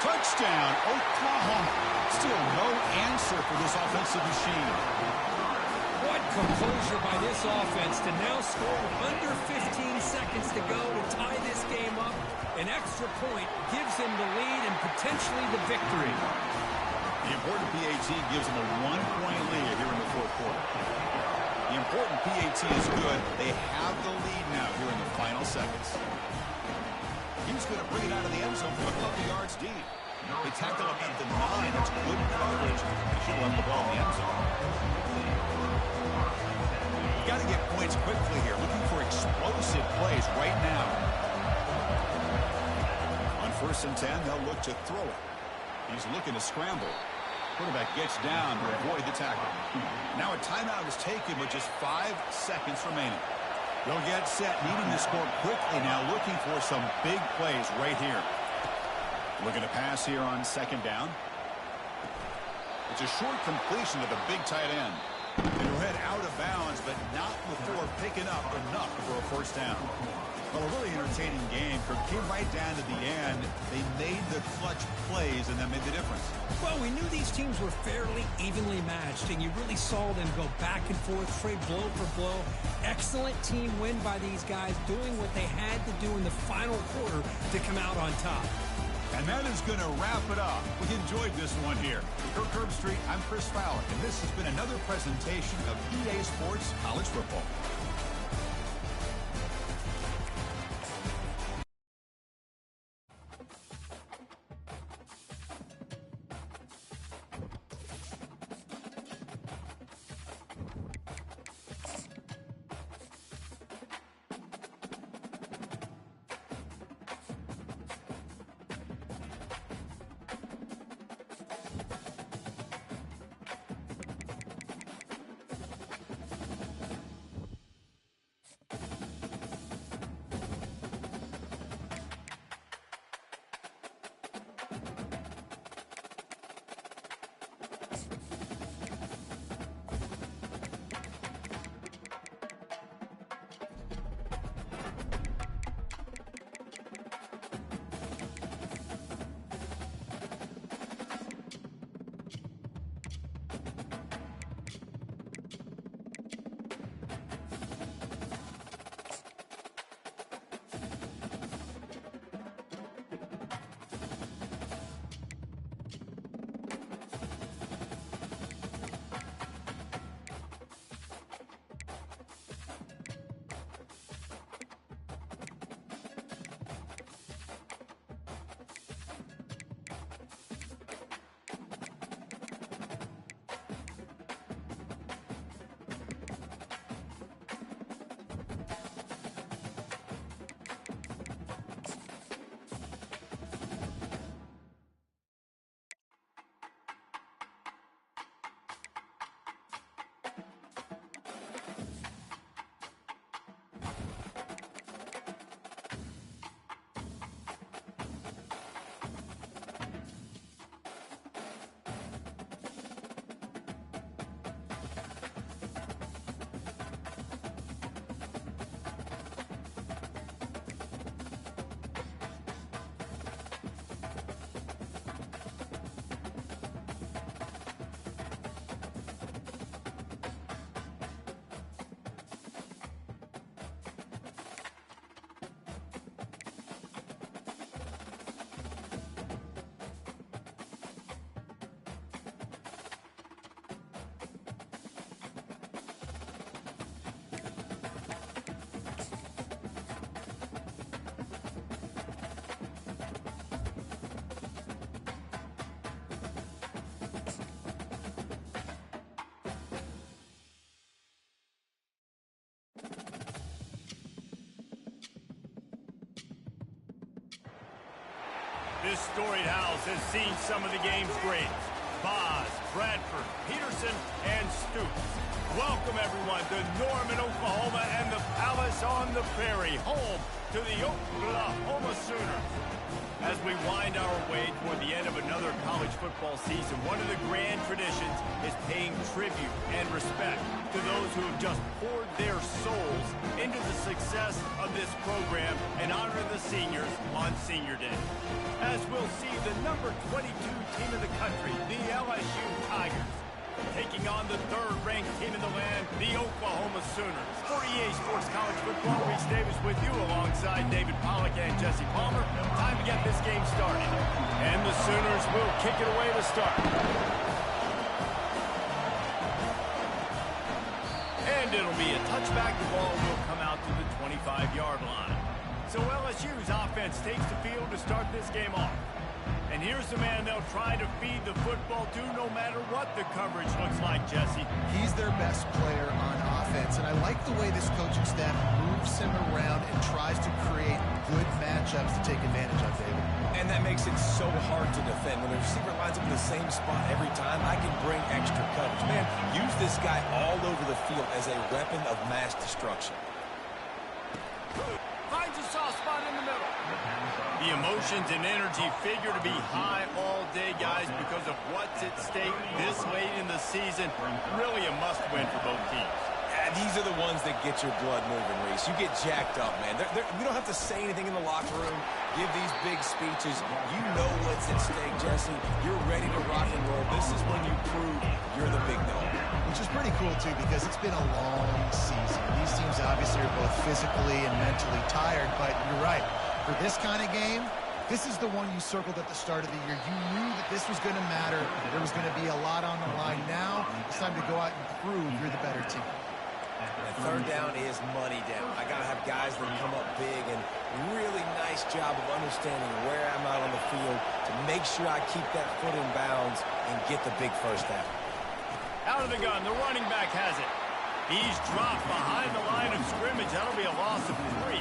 Touchdown, Oklahoma. Still no answer for this offensive machine. What composure by this offense to now score with under 15 seconds to go to tie this game up. An extra point gives them the lead and potentially the victory. The important PAT gives them a 1-point lead here in the fourth quarter. The important PAT is good. They have the lead now here in the final seconds. He's going to bring it out of the end zone from a couple yards deep. They tackle him at the 9. That's good coverage. They should let the ball in the end zone. You got to get points quickly here. Looking for explosive plays right now. On 1st and 10, they'll look to throw it. He's looking to scramble. Quarterback gets down to avoid the tackle. Now a timeout is taken with just 5 seconds remaining. They'll get set, needing to score quickly now, looking for some big plays right here. Looking to pass here on 2nd down. It's a short completion to the big tight end. It'll head out of bounds, but not before picking up enough for a first down. Well, a really entertaining game. Came right down to the end. They made the clutch plays, and that made the difference. Well, we knew these teams were fairly evenly matched, and you really saw them go back and forth, trade blow for blow. Excellent team win by these guys, doing what they had to do in the final quarter to come out on top. And that is going to wrap it up. We enjoyed this one here. For Curb Street, I'm Chris Fowler, and this has been another presentation of EA Sports College Football. This storied house has seen some of the game's greats. Boz, Bradford, Peterson, and Stoops. Welcome, everyone, to Norman, Oklahoma, and the Palace on the Prairie, home to the Oklahoma Sooners. As we wind our way toward the end of another college football season, one of the grand traditions is paying tribute and respect to those who have just poured their souls into the success of this program and honor the seniors on Senior Day. As we'll see the number 22 team in the country, the LSU Tigers, taking on the third-ranked team in the land, the Oklahoma Sooners. For EA Sports College Football, Reese Davis with you alongside David Pollack and Jesse Palmer. Time to get this game started. And the Sooners will kick it away to start. And it'll be a touchback. The ball will come out to the 25-yard line. So LSU's offense takes the field to start this game off. And here's the man they'll try to feed the football to no matter what the coverage looks like, Jesse. He's their best player on offense, and I like the way this coaching staff moves him around and tries to create good matchups to take advantage of, David. And that makes it so hard to defend. When the receiver lines up in the same spot every time, I can bring extra coverage. Man, use this guy all over the field as a weapon of mass destruction. Finds a soft spot in the middle. The emotions and energy figure to be high all day, guys, because of what's at stake this late in the season. Really a must-win for both teams. These are the ones that get your blood moving, Reese. You get jacked up, man. You don't have to say anything in the locker room, give these big speeches. You know what's at stake, Jesse. You're ready to rock and roll. This is when you prove you're the big dog. Which is pretty cool, too, because it's been a long season. These teams obviously are both physically and mentally tired, but you're right. For this kind of game, this is the one you circled at the start of the year. You knew that this was going to matter. There was going to be a lot on the line. Now it's time to go out and prove you're the better team. And third down is money down. I got to have guys that come up big, and really nice job of understanding where I'm out on the field to make sure I keep that foot in bounds and get the big first down. Out of the gun, the running back has it. He's dropped behind the line of scrimmage. That'll be a loss of 3.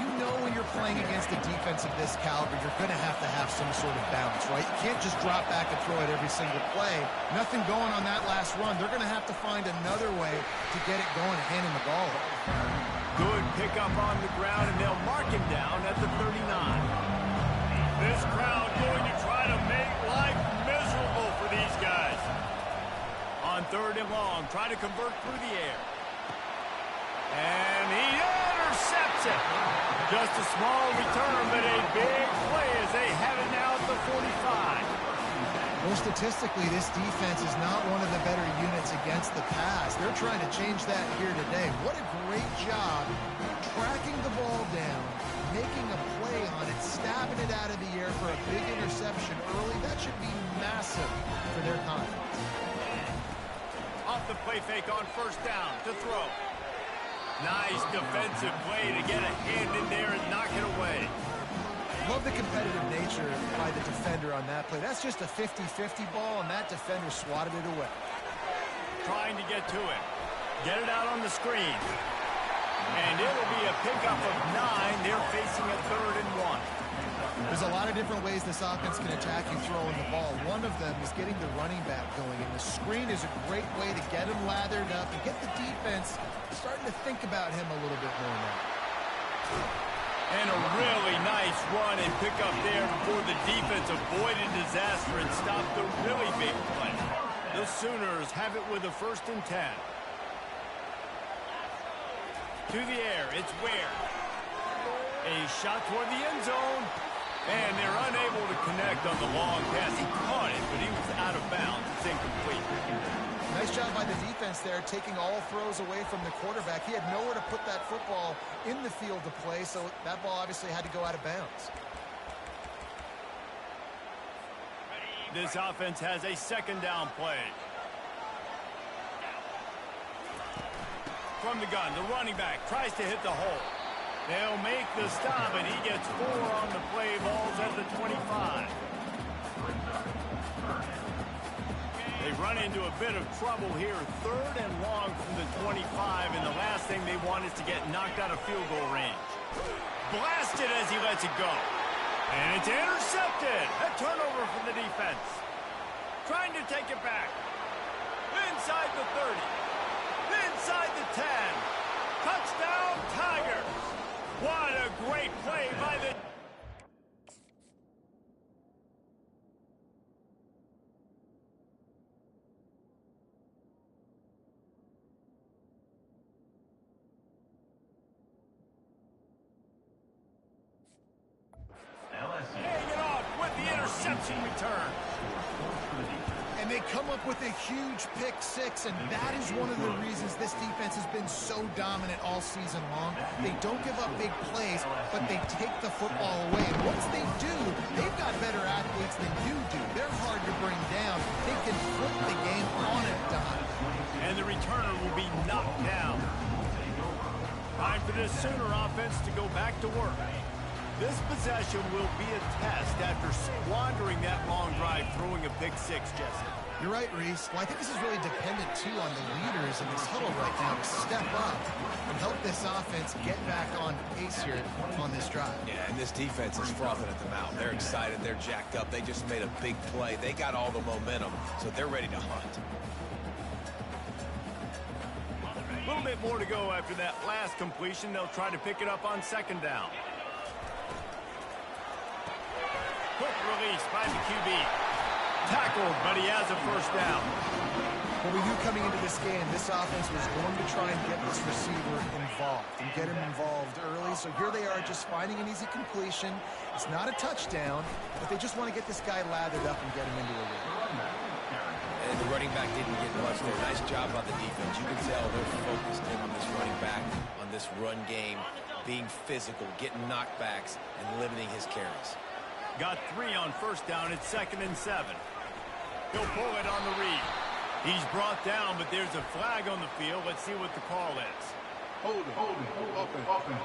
You know when you're playing against a defense of this caliber, you're going to have some sort of balance, right? You can't just drop back and throw it every single play. Nothing going on that last run. They're going to have to find another way to get it going and hand him the ball. Good pickup on the ground, and they'll mark him down at the 39. This crowd going to try to make life miserable for these guys. On third and long, try to convert through the air. And he intercepts it. Just a small return, but a big play as they have it now at the 45. Well, statistically, this defense is not one of the better units against the pass. They're trying to change that here today. What a great job tracking the ball down, making a play on it, stabbing it out of the air for a big interception early. That should be massive for their confidence. Off the play fake on first down to throw. Nice defensive play to get a hand in there and knock it away. Love the competitive nature by the defender on that play. That's just a 50-50 ball, and that defender swatted it away. Trying to get to it. Get it out on the screen. And it'll be a pickup of 9. They're facing a 3rd and 1. There's a lot of different ways this offense can attack you throwing the ball. One of them is getting the running back going, and the screen is a great way to get him lathered up and get the defense starting to think about him a little bit more now. And a really nice run and pick up there before the defense avoided disaster and stopped the really big play. The Sooners have it with a 1st and 10. To the air, it's Ware. A shot toward the end zone. And they're unable to connect on the long pass. He caught it, but he was out of bounds. It's incomplete. Nice job by the defense there, taking all throws away from the quarterback. He had nowhere to put that football in the field to play, so that ball obviously had to go out of bounds. This offense has a 2nd down play. From the gun, the running back tries to hit the hole. They'll make the stop, and he gets 4 on the play. Balls at the 25. They run into a bit of trouble here. 3rd and long from the 25, and the last thing they want is to get knocked out of field goal range. Blasted as he lets it go. And it's intercepted. A turnover from the defense. Trying to take it back. Inside the 30. Inside the 10. Touchdown, Tigers. What a great play by the... Hanging off with the interception return. And they come up with a huge pick six, and that is one of the reasons this defense has been so dominant all season long. They don't give up big plays, but they take the football away. And once they do, they've got better athletes than you do. They're hard to bring down. They can flip the game on a dime. And the returner will be knocked down. Time for this Sooner offense to go back to work. This possession will be a test after squandering that long drive, throwing a pick six, Jesse. You're right, Reese. Well, I think this is really dependent, too, on the leaders in this huddle right now to step up and help this offense get back on pace here on this drive. Yeah, and this defense is frothing at the mouth. They're excited. They're jacked up. They just made a big play. They got all the momentum, so they're ready to hunt. A little bit more to go after that last completion. They'll try to pick it up on second down. Quick release by the QB. Tackled, but he has a first down. What we knew coming into this game, this offense was going to try and get this receiver involved and get him involved early. So here they are just finding an easy completion. It's not a touchdown, but they just want to get this guy lathered up and get him into a rhythm. And the running back didn't get much there. Nice job on the defense. You can tell they're focused in on this running back, on this run game, being physical, getting knockbacks, and limiting his carries. Got 3 on first down. It's 2nd and 7. He'll pull it on the read. He's brought down, but there's a flag on the field. Let's see what the call is. Hold it. Open.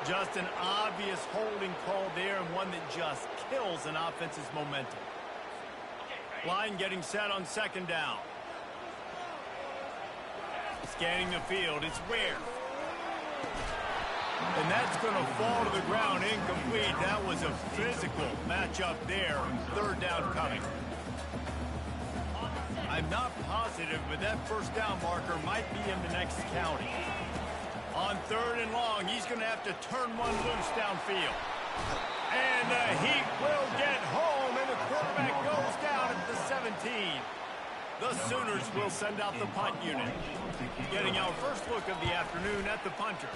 Just an obvious holding call there, and one that just kills an offense's momentum. Line getting set on second down. Scanning the field. It's Ware. And that's going to fall to the ground incomplete. That was a physical matchup there. Third down coming. I'm not positive, but that first down marker might be in the next county. On 3rd and long, he's going to have to turn one loose downfield. And the Heat will get home, and the quarterback goes down at the 17. The Sooners will send out the punt unit. Getting our first look of the afternoon at the punter.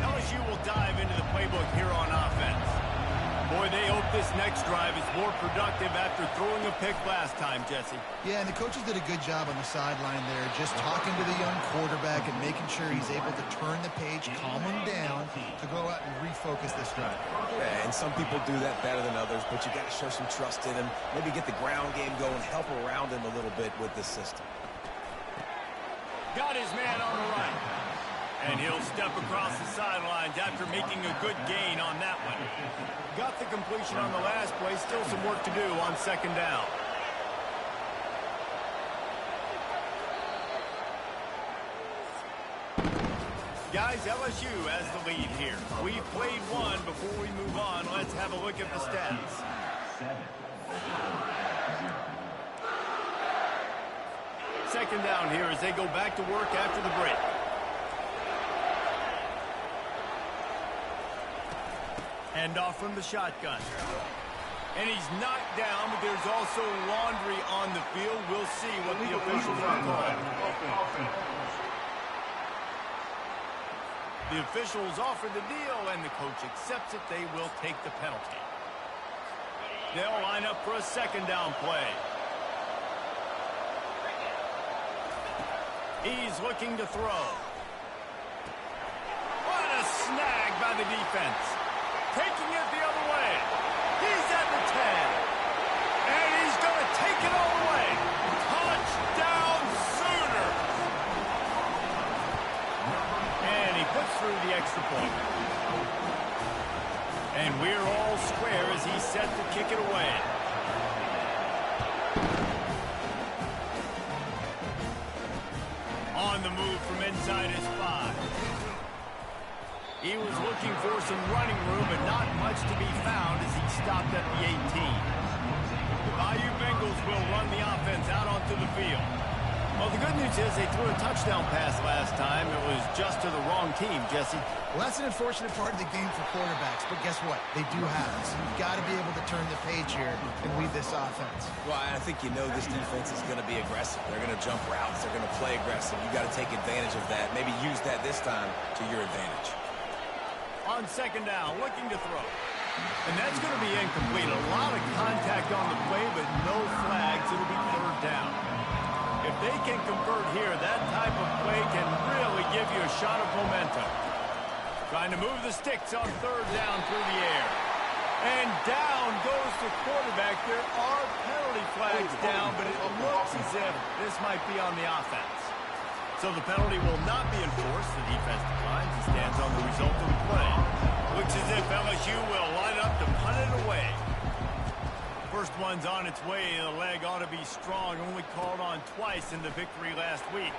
LSU will dive into the playbook here on offense. Boy, they hope this next drive is more productive after throwing a pick last time, Jesse. Yeah, and the coaches did a good job on the sideline there, just talking to the young quarterback and making sure he's able to turn the page, calm him down, to go out and refocus this drive. Yeah, and some people do that better than others, but you got to show some trust in him. Maybe get the ground game going, help around him a little bit with this system. Got his man on the right. And he'll step across the sidelines after making a good gain on that one. Got the completion on the last play. Still some work to do on second down. Guys, LSU has the lead here. We've played one. Before we move on, let's have a look at the stats. Second down here as they go back to work after the break. Handoff from the shotgun. And he's knocked down, but there's also laundry on the field. We'll see what the officials are calling. The officials offer the deal, and the coach accepts it. They will take the penalty. They'll line up for a second down play. He's looking to throw. What a snag by the defense. Taking it the other way. He's at the 10. And he's going to take it all the way. Touchdown Sooners. And he puts through the extra point. And we're all square as he's set to kick it away. move from inside his 5. He was looking for some running room, but not much to be found as he stopped at the 18. The Bayou Bengals will run the offense out onto the field. Well, the good news is they threw a touchdown pass last time. It was just to the wrong team, Jesse. Well, that's an unfortunate part of the game for quarterbacks, but guess what? They do have it. So you've got to be able to turn the page here and lead this offense. Well, I think you know this defense is going to be aggressive. They're going to jump routes. They're going to play aggressive. You've got to take advantage of that. Maybe use that this time to your advantage. On second down, looking to throw. And that's going to be incomplete. A lot of contact on the play, but no flags. It'll be third down. If they can convert here, that type of play can really give you a shot of momentum. Trying to move the sticks on third down through the air. And down goes the quarterback. There are penalty flags down, but it looks as if this might be on the offense. So the penalty will not be enforced. The defense declines and stands on the result of the play. Looks as if LSU will line up to punt it away. First one's on its way. The leg ought to be strong. Only called on twice in the victory last week.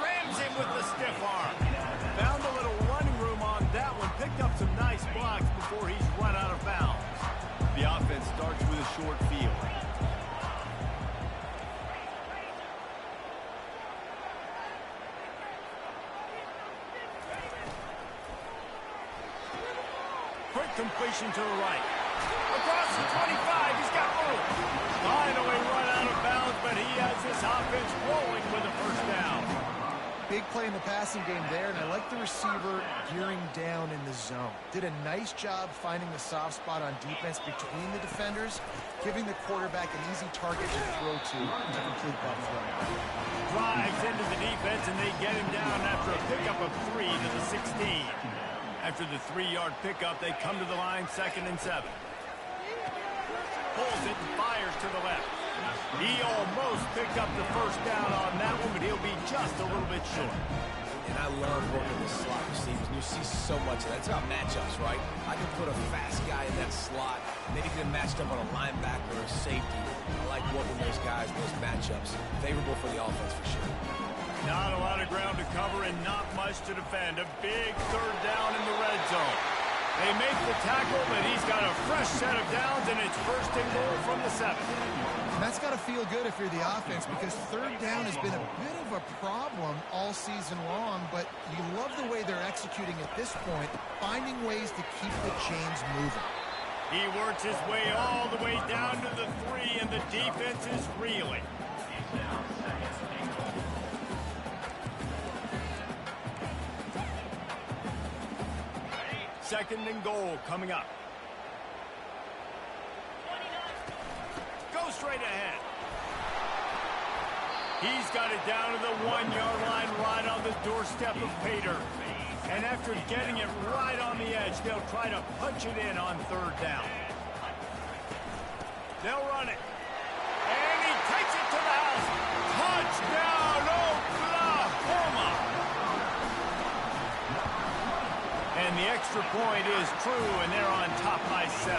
Rams him with the stiff arm. Found a little running room on that one. Picked up some nice blocks before he's run out of bounds. The offense starts with a short field. Quick completion to the right. Across the 25, he's got room. Finally run out of bounds, but he has this offense rolling with a first down. Big play in the passing game there, and I like the receiver gearing down in the zone. Did a nice job finding the soft spot on defense between the defenders, giving the quarterback an easy target to throw to complete that throw. Drives into the defense, and they get him down after a pickup of 3 to the 16. After the 3-yard pickup, they come to the line, 2nd and 7. Pulls it and fires to the left. He almost picked up the first down on that one, but he'll be just a little bit short. And I love working with slot receivers. You see so much of that. It's about matchups, right? I can put a fast guy in that slot, maybe get him matched up on a linebacker or a safety. I like working those guys, those matchups. Favorable for the offense for sure. Not a lot of ground to cover and not much to defend. A big third down in the red zone. They make the tackle, but he's got a fresh set of downs, and it's 1st and goal from the 7. And that's got to feel good if you're the offense, because third down has been a bit of a problem all season long, but you love the way they're executing at this point, finding ways to keep the chains moving. He works his way all the way down to the 3, and the defense is reeling. Second and goal coming up. Go straight ahead. He's got it down to the 1-yard line, right on the doorstep of Pater. And after getting it right on the edge, they'll try to punch it in on third down. They'll run it. And he takes it to the house. Touchdown, Oklahoma! And the extra point is true, and they're on top by 7.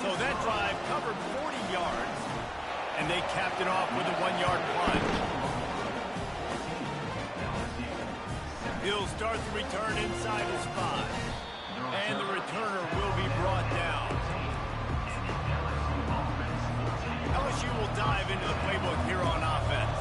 So that drive covered 40 yards, and they capped it off with a 1-yard plunge. He'll start the return inside his 5, and the returner will be brought down. LSU will dive into the playbook here on offense.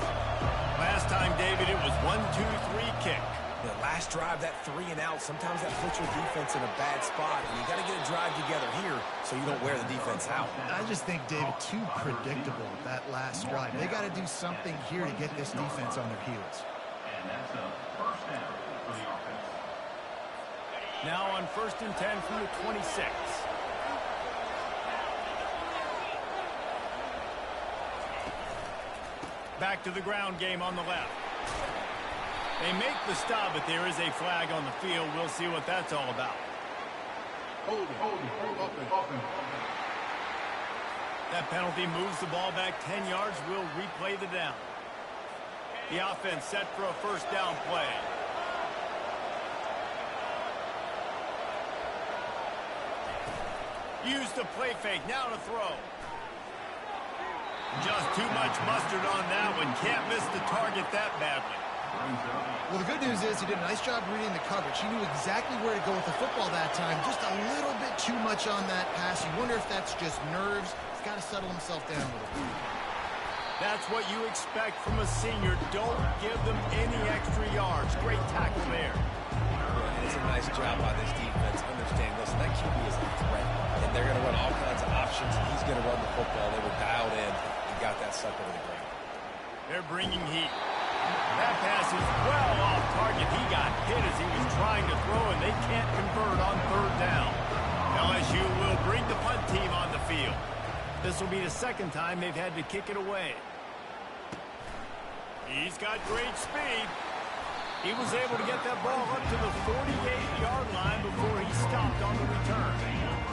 Last time, David, it was 1-2-3 kick. The last drive, that 3 and out, sometimes that puts your defense in a bad spot, and you got to get a drive together here so you don't wear the defense out. I just think, David, too predictable that last drive. They got to do something here to get this defense on their heels. And that's a first down for the offense. Now on 1st and 10 from the 26. Back to the ground game on the left. They make the stop, but there is a flag on the field. We'll see what that's all about. Hold it. That penalty moves the ball back 10 yards. We'll replay the down. The offense set for a first down play. Use the play fake. Now to throw. Just too much mustard on that one. Can't miss the target that badly. Well, the good news is he did a nice job reading the coverage. He knew exactly where to go with the football that time. Just a little bit too much on that pass. You wonder if that's just nerves. He's got to settle himself down a little bit. That's what you expect from a senior. Don't give them any extra yards. Great tackle there. Yeah, it's a nice job by this defense. Understand, listen, that QB is a threat, and they're going to run all kinds of options, and he's going to run the football. They were dialed in and got that sucker to the ground. They're bringing heat. That pass is well off target. He got hit as he was trying to throw, and they can't convert on third down. LSU will bring the punt team on the field. This will be the second time they've had to kick it away. He's got great speed. He was able to get that ball up to the 48-yard line before he stopped on the return.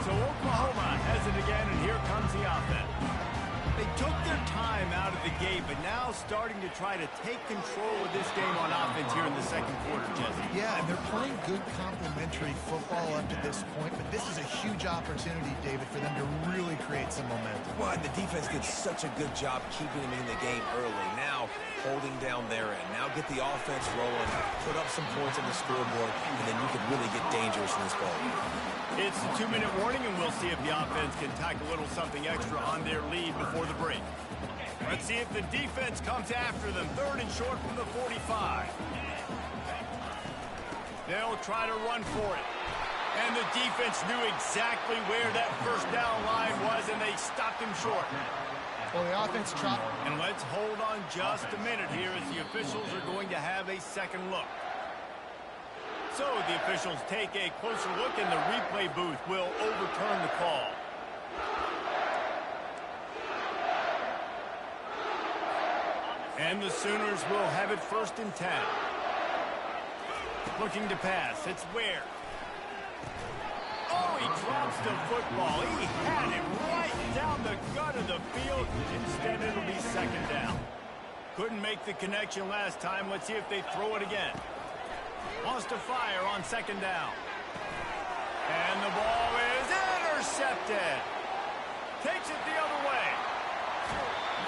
So Oklahoma has it again, and here comes the offense. They took their time out of the gate, but now starting to try to take control of this game on offense here in the second quarter, Jesse. Yeah, and they're playing good complementary football up to this point, but this is a huge opportunity, David, for them to really create some momentum. Well, and the defense did such a good job keeping them in the game early. Now, holding down their end. Now get the offense rolling, put up some points on the scoreboard, and then you can really get dangerous in this ball. It's a 2-minute warning, and we'll see if the offense can tack a little something extra on their lead before the break. Let's see if the defense comes after them. 3rd and short from the 45. They'll try to run for it. And the defense knew exactly where that first down line was, and they stopped him short. Well, the offense chopped. And let's hold on just a minute here as the officials are going to have a second look. So the officials take a closer look, and the replay booth will overturn the call. And the Sooners will have it 1st and 10. Looking to pass. It's Ware. Oh, he drops the football. He had it right down the gut of the field. Instead, it'll be 2nd down. Couldn't make the connection last time. Let's see if they throw it again. Wants to fire on 2nd down. And the ball is intercepted. Takes it the other way.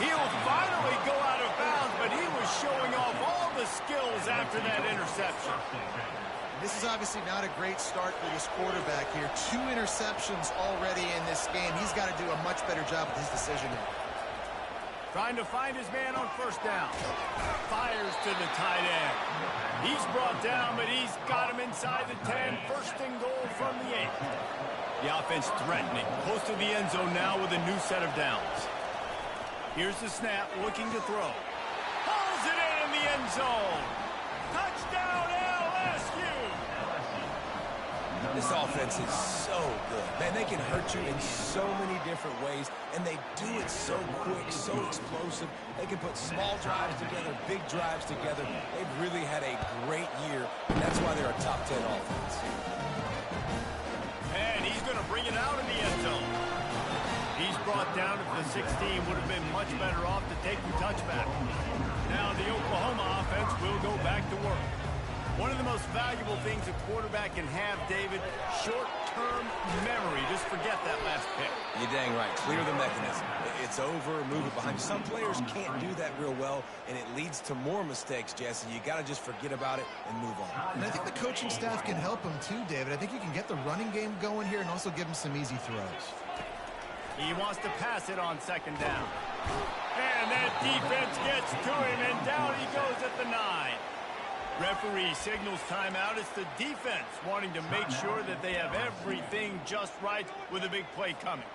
He'll finally go out of bounds, but he was showing off all the skills after that interception. This is obviously not a great start for this quarterback here. 2 interceptions already in this game. He's got to do a much better job with his decision making. Trying to find his man on 1st down. Fires to the tight end. He's brought down, but he's got him inside the 10. 1st and goal from the 8. The offense threatening. Close to the end zone now with a new set of downs. Here's the snap, looking to throw. Pulls it in the end zone. Touchdown, LSU! This offense is so good. Man, they can hurt you in so many different ways, and they do it so quick, so explosive. They can put small drives together, big drives together. They've really had a great year, and that's why they're a top 10 offense. And he's going to bring it out in the end zone. He's brought down at the 16. Would have been much better off to take the touchback. Now the Oklahoma offense will go back to work. One of the most valuable things a quarterback can have, David, short-term memory. Just forget that last pick. You're dang right. Clear the mechanism. It's over, move it behind you. Some players can't do that real well, and it leads to more mistakes, Jesse. You got to just forget about it and move on. And I think the coaching staff can help him too, David. I think you can get the running game going here and also give him some easy throws. He wants to pass it on 2nd down. And that defense gets to him, and down he goes at the 9. Referee signals timeout. It's the defense wanting to make sure that they have everything just right with a big play coming.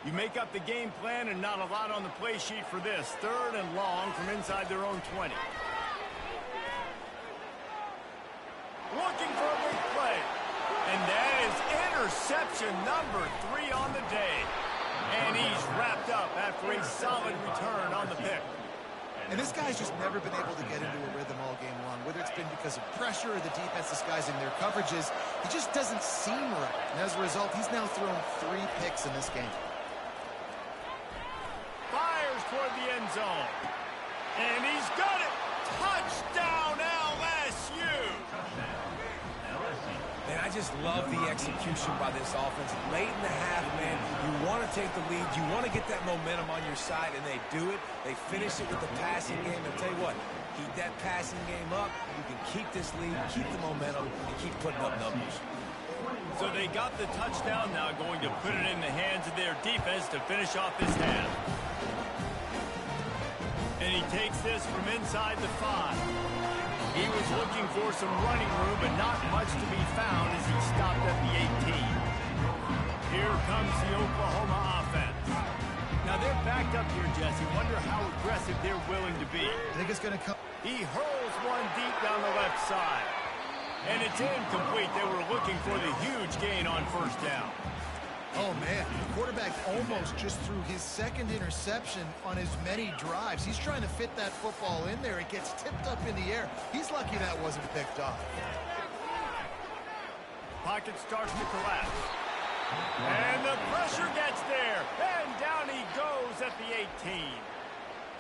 You make up the game plan and not a lot on the play sheet for this. 3rd and long from inside their own 20. Looking for a big play. And that is interception number 3 on the day. And he's wrapped up after a solid return on the pick. And this guy's just never been able to get into a rhythm all game long, whether it's been because of pressure or the defense disguising their coverages. He just doesn't seem right. And as a result, he's now thrown 3 picks in this game. Fires toward the end zone. And he's got it. Touchdown, LSU. Man, I just love the execution by this offense. Late in the half, man, you want to take the lead. You want to get that momentum on your side, and they do it. They finish it with the passing game. And tell you what, keep that passing game up. You can keep this lead, keep the momentum, and keep putting up numbers. So they got the touchdown now, going to put it in the hands of their defense to finish off this half. And he takes this from inside the 5. He was looking for some running room, but not much to be found as he stopped at the 18. Here comes the Oklahoma offense. Now they're backed up here, Jesse. Wonder how aggressive they're willing to be. I think it's going to come. He hurls one deep down the left side. And it's incomplete. They were looking for the huge gain on first down. Oh, man, the quarterback almost just threw his second interception on as many drives. He's trying to fit that football in there. It gets tipped up in the air. He's lucky that wasn't picked off. Pocket starts to collapse. And the pressure gets there. And down he goes at the 18.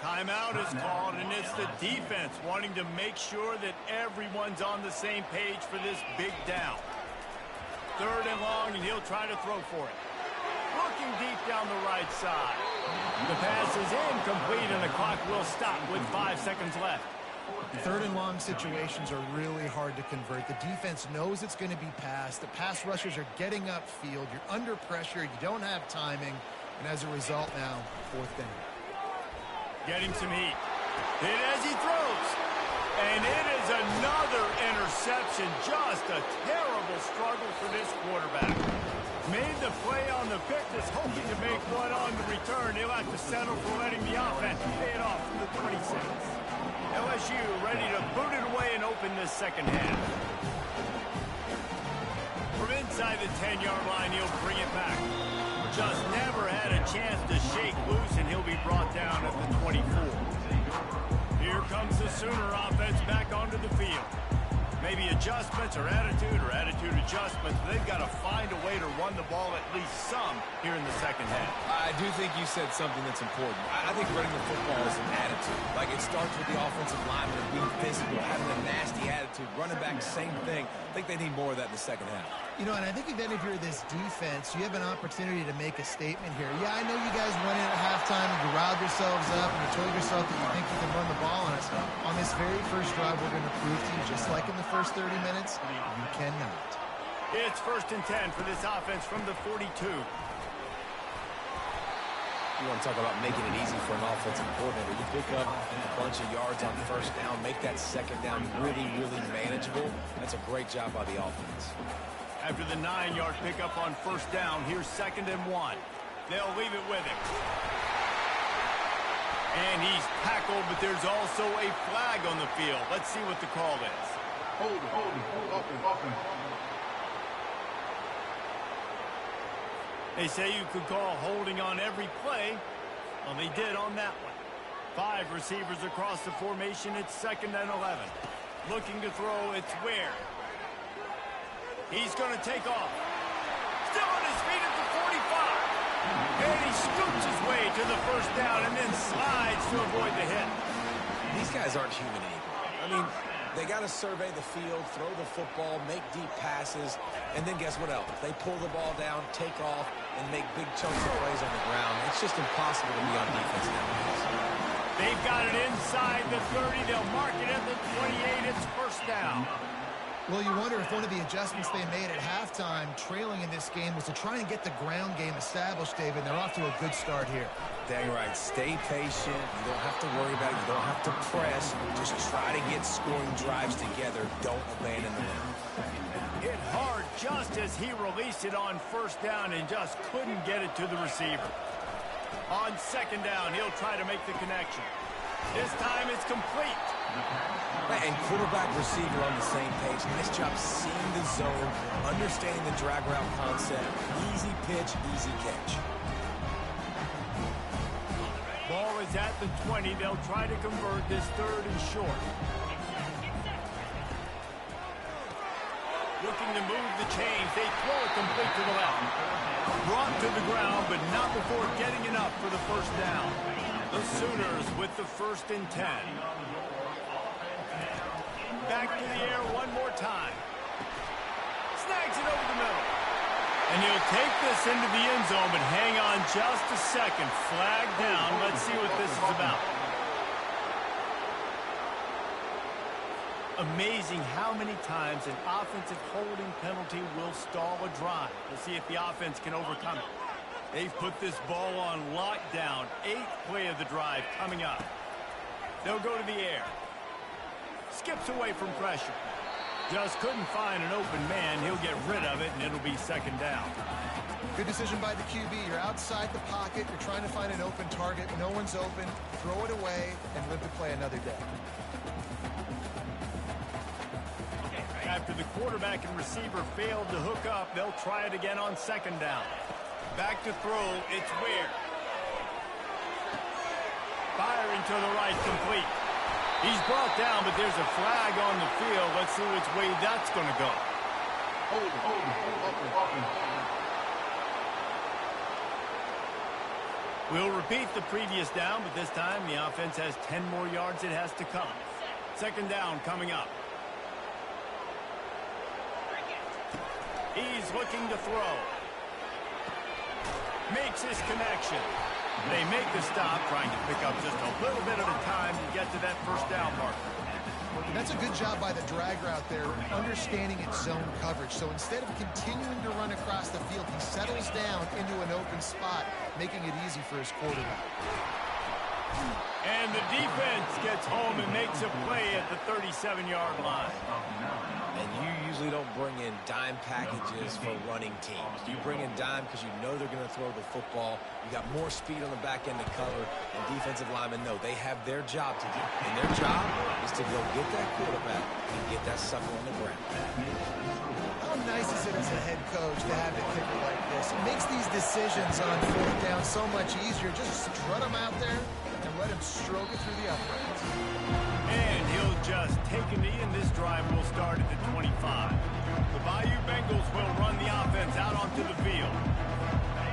Timeout is called, and it's the defense wanting to make sure that everyone's on the same page for this big down. 3rd and long, and he'll try to throw for it. Looking deep down the right side. The pass is incomplete, and the clock will stop with 5 seconds left. 3rd and long situations are really hard to convert. The defense knows it's going to be passed. The pass rushers are getting upfield. You're under pressure. You don't have timing. And as a result now, 4th down. Getting some heat. Hit as he throws. And it is another interception. Just a terrible struggle for this quarterback. Made the play on the pick, is hoping to make one on the return. He'll have to settle for letting the offense pay it off from the 26. LSU ready to boot it away and open this second half. From inside the 10-yard line, he'll bring it back. Just never had a chance to shake loose, and he'll be brought down at the 24. Here comes the Sooner offense back onto the field. Maybe adjustments or attitude adjustments. They've got to find a way to run the ball at least some here in the second half. I do think you said something that's important. I think running the football is an attitude. Like, it starts with the offensive lineman being physical, having a nasty attitude. Running back, same thing. I think they need more of that in the second half. You know, and I think if any of you are this defense, you have an opportunity to make a statement here. Yeah, I know you guys went in at halftime and you riled yourselves up and you told yourself that you think you can run the ball on us. On this very first drive, we're going to prove to you, just like in the first 30 minutes, you cannot. It's 1st and 10 for this offense from the 42. You want to talk about making it easy for an offensive coordinator. You pick up a bunch of yards on first down, make that second down really, really manageable. That's a great job by the offense. After the 9-yard pickup on first down, here's 2nd and 1. They'll leave it with him. And he's tackled, but there's also a flag on the field. Let's see what the call is. Hold it. They say you could call holding on every play. Well, they did on that one. 5 receivers across the formation. It's 2nd and 11. Looking to throw, it's Ware. He's going to take off. Still on his feet at the 45. And he scoots his way to the first down and then slides to avoid the hit. These guys aren't human anymore. I mean, they got to survey the field, throw the football, make deep passes, and then guess what else? They pull the ball down, take off, and make big chunks of plays on the ground. It's just impossible to be on defense nowadays. They've got it inside the 30. They'll mark it at the 28. It's first down. Well, you wonder if one of the adjustments they made at halftime, trailing in this game, was to try and get the ground game established, David. They're off to a good start here. Dang right. Stay patient. You don't have to worry about it. You don't have to press. Just try to get scoring drives together. Don't abandon the run. Hit hard just as he released it on first down and just couldn't get it to the receiver. On 2nd down, he'll try to make the connection. This time it's complete. And quarterback receiver on the same page. Nice job seeing the zone, understanding the drag route concept. Easy pitch, easy catch. Ball is at the 20. They'll try to convert this 3rd and short. Looking to move the chains. They throw it complete to the left. Brought to the ground, but not before getting enough for the first down. The Sooners with the 1st and 10. Back to the air one more time. snags it over the middle. And he'll take this into the end zone, but hang on just a second. Flag down. Let's see what this is about. Amazing how many times an offensive holding penalty will stall a drive. We'll see if the offense can overcome it. They've put this ball on lockdown. 8th play of the drive coming up. They'll go to the air. Skips away from pressure. Just couldn't find an open man. He'll get rid of it, and it'll be 2nd down. Good decision by the QB. You're outside the pocket. You're trying to find an open target. No one's open. Throw it away and live to play another day. After the quarterback and receiver failed to hook up, they'll try it again on 2nd down. Back to throw. It's Ware. Firing to the right, complete. He's brought down, but there's a flag on the field. Let's see which way that's going to go. We'll repeat the previous down, but this time the offense has 10 more yards it has to come. 2nd down coming up. He's looking to throw. Makes his connection. They make the stop, trying to pick up just a little bit at a time to get to that 1st down marker. And that's a good job by the drag route there, understanding its zone coverage. So instead of continuing to run across the field, he settles down into an open spot, making it easy for his quarterback. And the defense gets home and makes a play at the 37-yard line. And you usually don't bring in dime packages for running teams. You bring in dime because you know they're going to throw the football. You got more speed on the back end to cover, and defensive linemen know they have their job to do. And their job is to go get that quarterback and get that sucker on the ground. How nice is it as a head coach to have a kicker like this? It makes these decisions on 4th down so much easier. Just strut him out there and let him stroke it through the uprights. And he'll just take a knee, and this drive will start at the 25. The Bayou Bengals will run the offense out onto the field.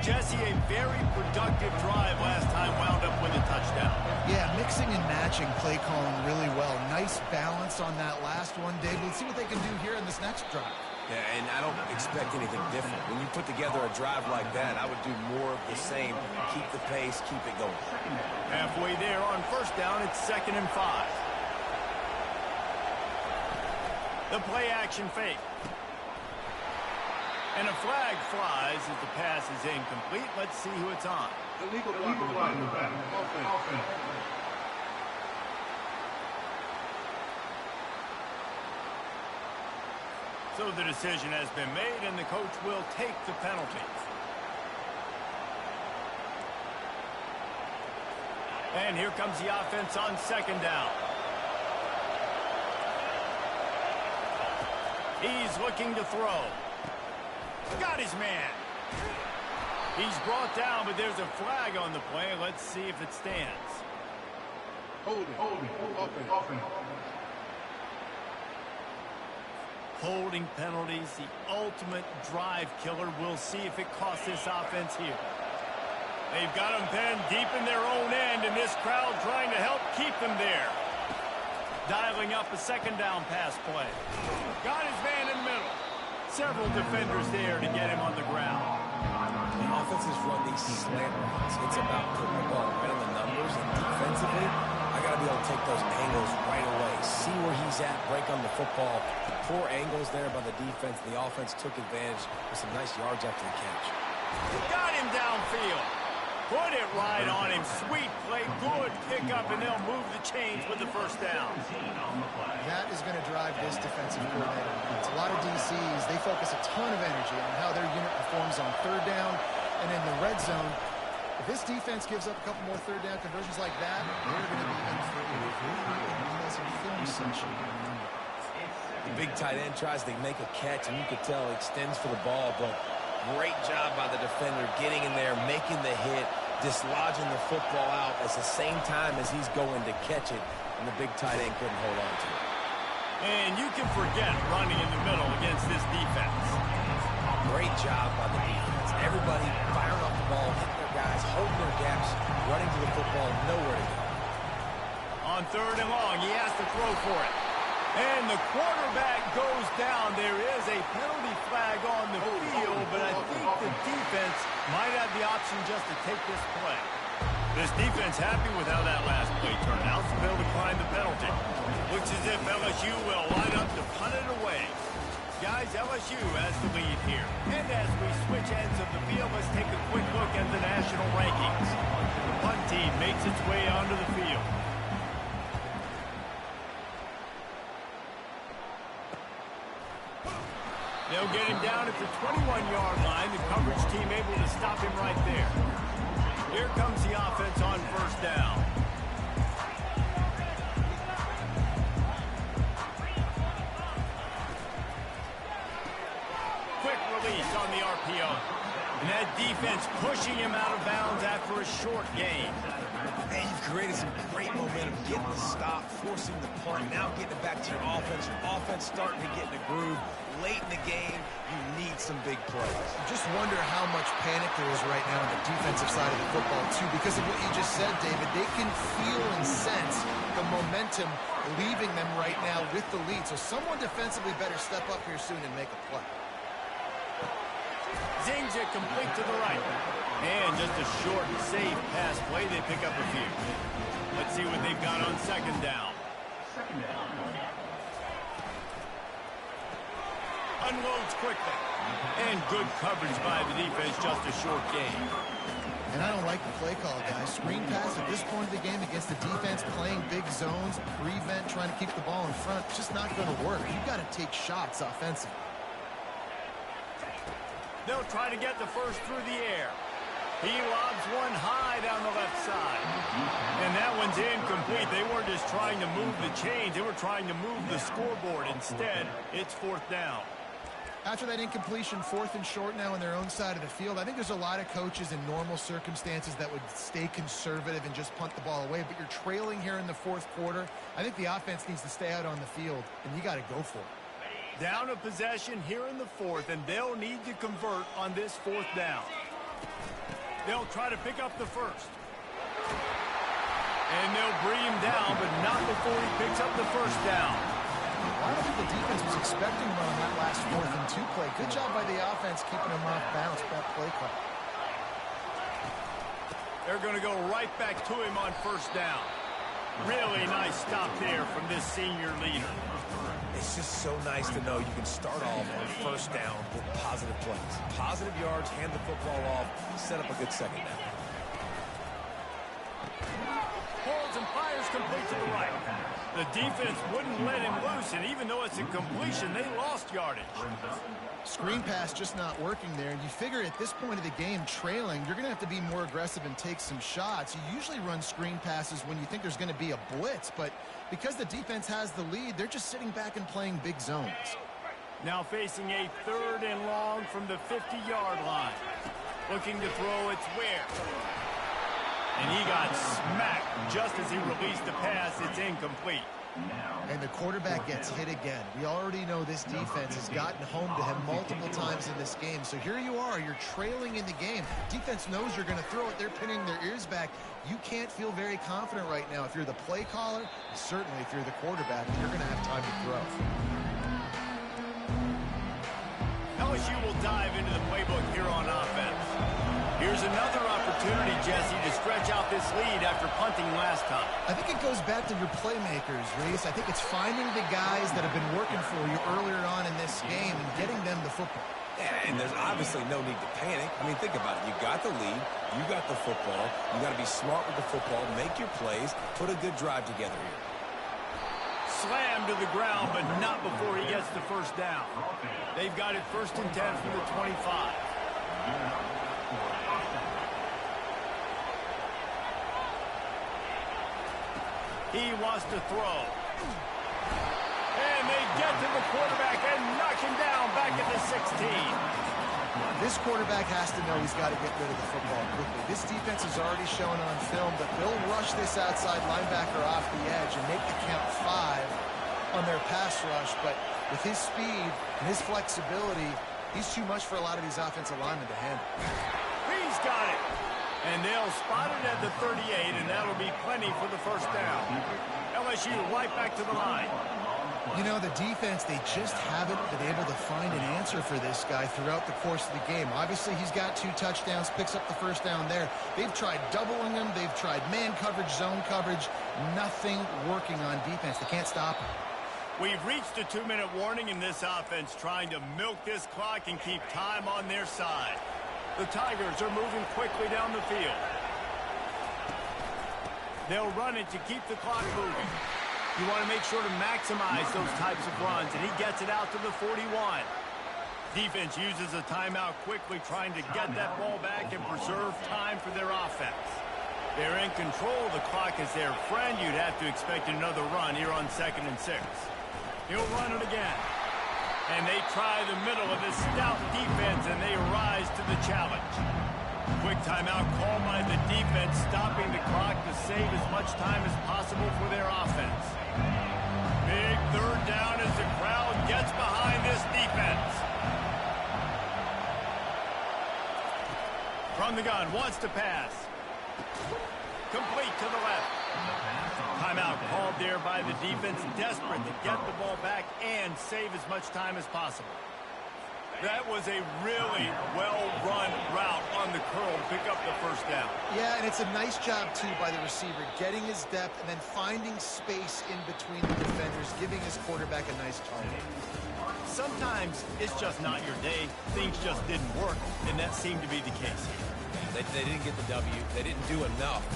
Jesse, a very productive drive last time, wound up with a touchdown. Yeah, mixing and matching play calling really well. Nice balance on that last one, Dave. Let's see what they can do here in this next drive. Yeah, and I don't expect anything different. When you put together a drive like that, I would do more of the same. Keep the pace, keep it going. Halfway there on 1st down, it's 2nd and 5. The play-action fake. And a flag flies as the pass is incomplete. Let's see who it's on. Illegal flag in the back. Offense. So the decision has been made, and the coach will take the penalty. And here comes the offense on 2nd down. He's looking to throw. Got his man. He's brought down, but there's a flag on the play. Let's see if it stands. Holding. Offense. Holding penalties, the ultimate drive killer. We'll see if it costs this offense here. They've got them pinned deep in their own end, and this crowd trying to help keep them there. Dialing up a 2nd down pass play. Got his man in the middle. Several defenders there to get him on the ground. The offenses run these slant runs. It's about putting the ball right on the numbers, and defensively, I got to be able to take those angles right away. See where he's at, break on the football. Poor angles there by the defense. The offense took advantage with some nice yards after the catch. Got him downfield. Put it right on him. Sweet play. Good pickup, and they'll move the chains with the 1st down. That is going to drive this defensive coordinator. It's a lot of DCs. They focus a ton of energy on how their unit performs on 3rd down and in the red zone. If this defense gives up a couple more 3rd down conversions like that, they're going to be in for a film session. The big tight end tries to make a catch, and you could tell he extends for the ball, but great job by the defender getting in there, making the hit, dislodging the football out at the same time as he's going to catch it, and the big tight end couldn't hold on to it. And you can forget running in the middle against this defense. Great job by the defense. Everybody firing off the ball, hitting their guys, holding their gaps, running to the football, nowhere to go. On 3rd and long, he has to throw for it. And the quarterback goes down. There is a penalty flag on the field, but I think the defense might have the option just to take this play. This defense happy with how that last play turned out, so they'll decline the penalty. Looks as if LSU will line up to punt it away. Guys, LSU has the lead here. And as we switch ends of the field, let's take a quick look at the national rankings. The punt team makes its way onto the field. They'll get him down at the 21-yard line. The coverage team able to stop him right there. Here comes the offense on first down. Quick release on the RPO. And that defense pushing him out of bounds after a short gain. Man, you've created some great momentum, getting the stop, forcing the punt, now getting it back to your offense. Your offense starting to get in the groove. Late in the game, you need some big plays. Just wonder how much panic there is right now on the defensive side of the football, too, because of what you just said, David. They can feel and sense the momentum leaving them right now with the lead. So someone defensively better step up here soon and make a play. Zings it complete to the right. And just a short and safe pass play. They pick up a few. Let's see what they've got on second down. Unloads quickly. And good coverage by the defense, just a short gain. And I don't like the play call, guys. Screen pass at this point of the game against the defense, playing big zones, prevent, trying to keep the ball in front, just not going to work. You've got to take shots offensively. They'll try to get the first through the air. He lobs one high down the left side. And that one's incomplete. They weren't just trying to move the chains. They were trying to move the scoreboard. Instead, it's fourth down. After that incompletion, 4th and short now on their own side of the field, I think there's a lot of coaches in normal circumstances that would stay conservative and just punt the ball away. But you're trailing here in the 4th quarter. I think the offense needs to stay out on the field, and you got to go for it. Down a possession here in the 4th, and they'll need to convert on this 4th down. They'll try to pick up the first. And they'll bring him down, but not before he picks up the first down. I don't think the defense was expecting him on that last 4th and 2 play. Good job by the offense keeping him off balance with that play call. They're going to go right back to him on first down. Really nice stop there from this senior leader. It's just so nice to know you can start off on first down with positive plays. Positive yards, hand the football off, set up a good second down. Holds and fires complete to the right. The defense wouldn't let him loose, and even though it's a completion, they lost yardage. Screen pass just not working there, and you figure at this point of the game, trailing, you're going to have to be more aggressive and take some shots. You usually run screen passes when you think there's going to be a blitz, but because the defense has the lead, they're just sitting back and playing big zones. Now facing a 3rd and long from the 50-yard line. Looking to throw, it's Ware. And he got smacked just as he released the pass. It's incomplete. And the quarterback gets hit again. We already know this defense has gotten home to him multiple times in this game. So here you are, you're trailing in the game. Defense knows you're going to throw it. They're pinning their ears back. You can't feel very confident right now. If you're the play caller, certainly if you're the quarterback, you're going to have time to throw. LSU will dive into the playbook here on offense. Here's another opportunity, Jesse, to stretch out this lead after punting last time. I think it goes back to your playmakers, Reese. I think it's finding the guys that have been working for you earlier on in this game and getting them the football. Yeah, and there's obviously no need to panic. I mean, think about it. You got the lead. You got the football. You got to be smart with the football. Make your plays. Put a good drive together here. Slammed to the ground, but not before he gets the first down. They've got it 1st and 10 from the 25. He wants to throw. And they get to the quarterback and knock him down back at the 16. This quarterback has to know he's got to get rid of the football quickly. This defense is already showing on film that they'll rush this outside linebacker off the edge and make the count 5 on their pass rush. But with his speed and his flexibility, he's too much for a lot of these offensive linemen to handle. He's got it. And they'll spot it at the 38, and that'll be plenty for the first down. LSU right back to the line. You know, the defense, they just haven't been able to find an answer for this guy throughout the course of the game. Obviously, he's got 2 touchdowns, picks up the first down there. They've tried doubling him. They've tried man coverage, zone coverage. Nothing working on defense. They can't stop him. We've reached a 2-minute warning in this offense, trying to milk this clock and keep time on their side. The Tigers are moving quickly down the field. They'll run it to keep the clock moving. You want to make sure to maximize those types of runs, and he gets it out to the 41. Defense uses a timeout quickly, trying to get that ball back and preserve time for their offense. They're in control. The clock is their friend. You'd have to expect another run here on 2nd and 6. He'll run it again. And they try the middle of this stout defense, and they rise to the challenge. Quick timeout called by the defense, stopping the clock to save as much time as possible for their offense. Big 3rd down as the crowd gets behind this defense. From the gun, wants to pass. Complete to the left. Timeout called there by the defense, desperate to get the ball back and save as much time as possible. That was a really well-run route on the curl to pick up the first down. Yeah, and it's a nice job, too, by the receiver, getting his depth and then finding space in between the defenders, giving his quarterback a nice target. Sometimes it's just not your day. Things just didn't work, and that seemed to be the case here. They didn't get the W. They didn't do enough.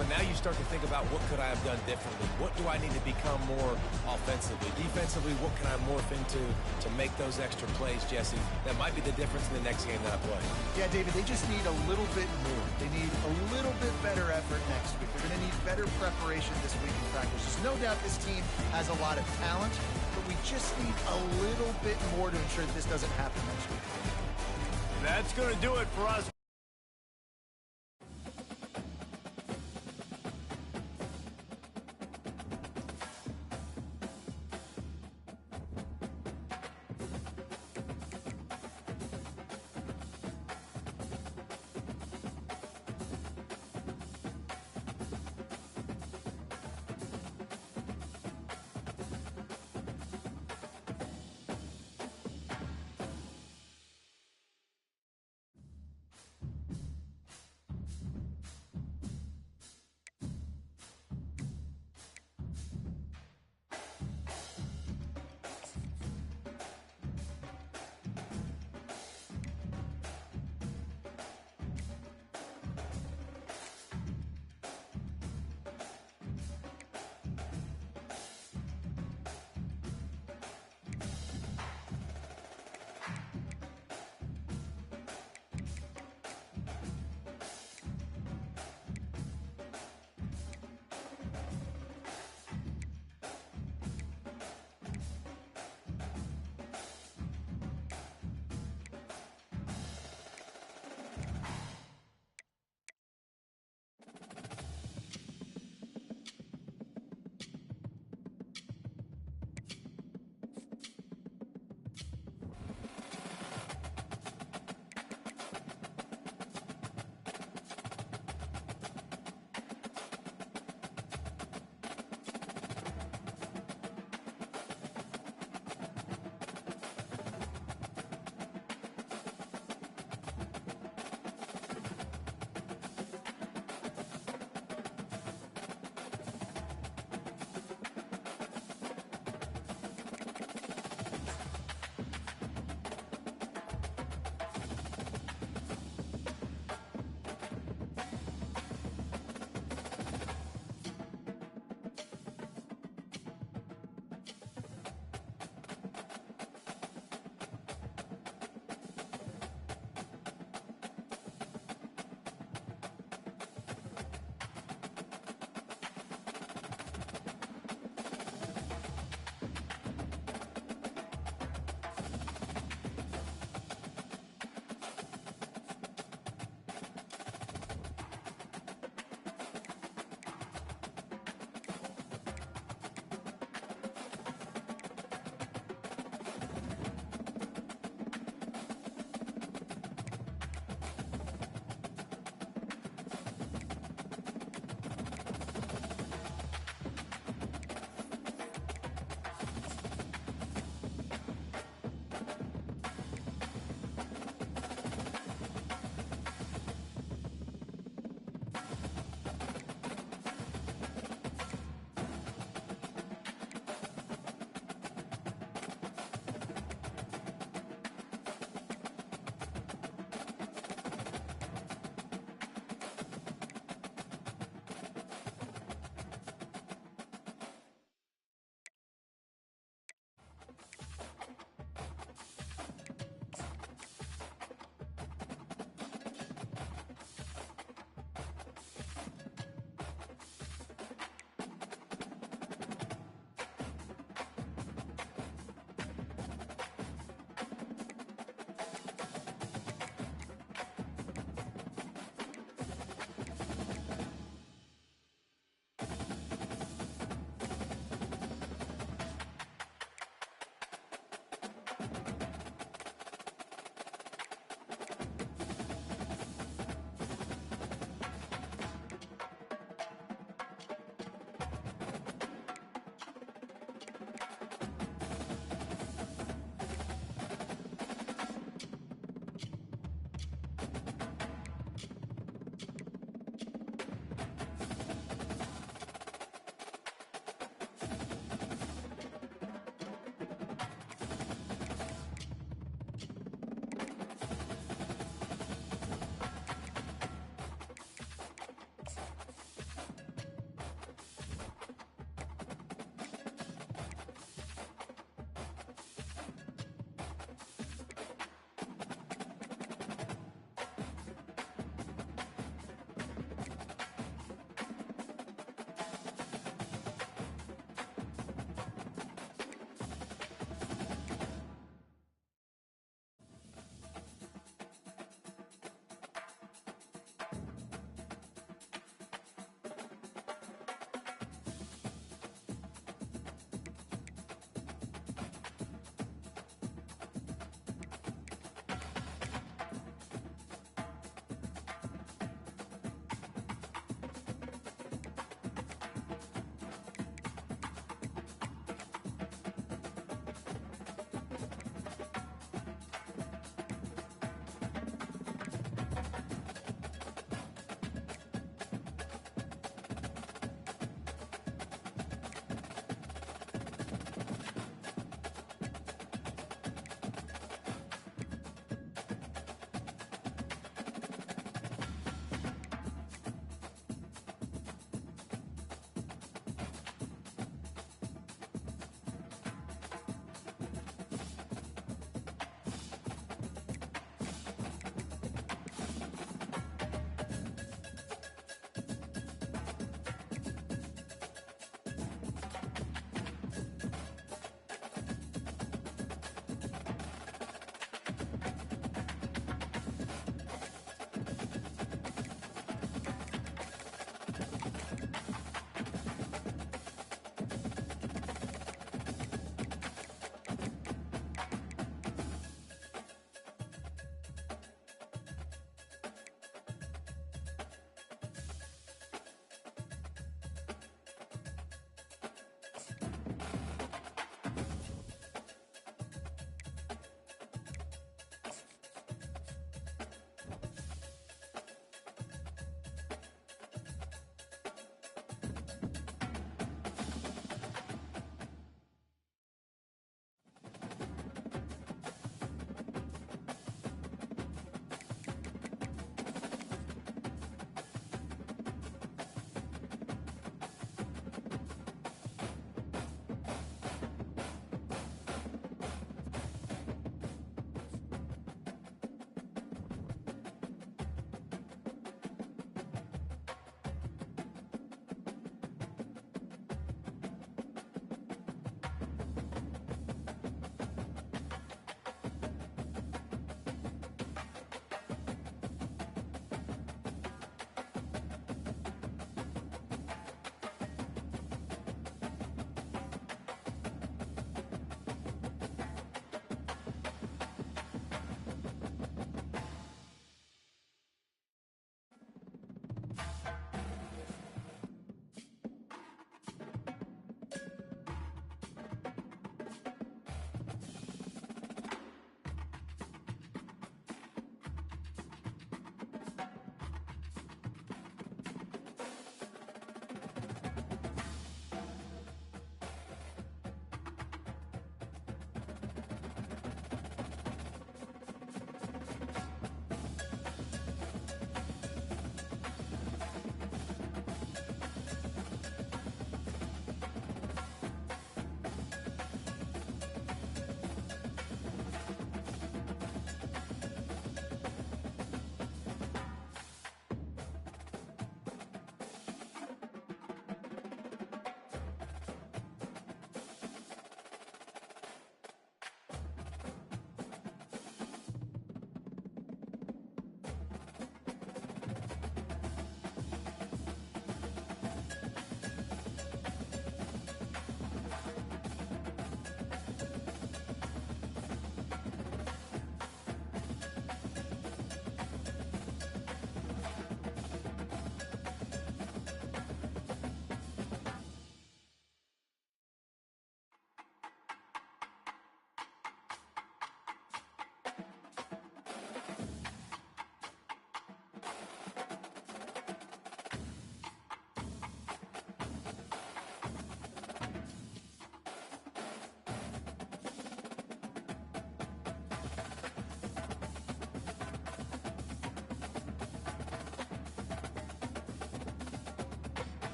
But now you start to think about, what could I have done differently? What do I need to become more offensively? Defensively, what can I morph into to make those extra plays, Jesse? That might be the difference in the next game that I play. Yeah, David, they just need a little bit more. They need a little bit better effort next week. They're going to need better preparation this week in practice. There's no doubt this team has a lot of talent, but we just need a little bit more to ensure that this doesn't happen next week. That's going to do it for us.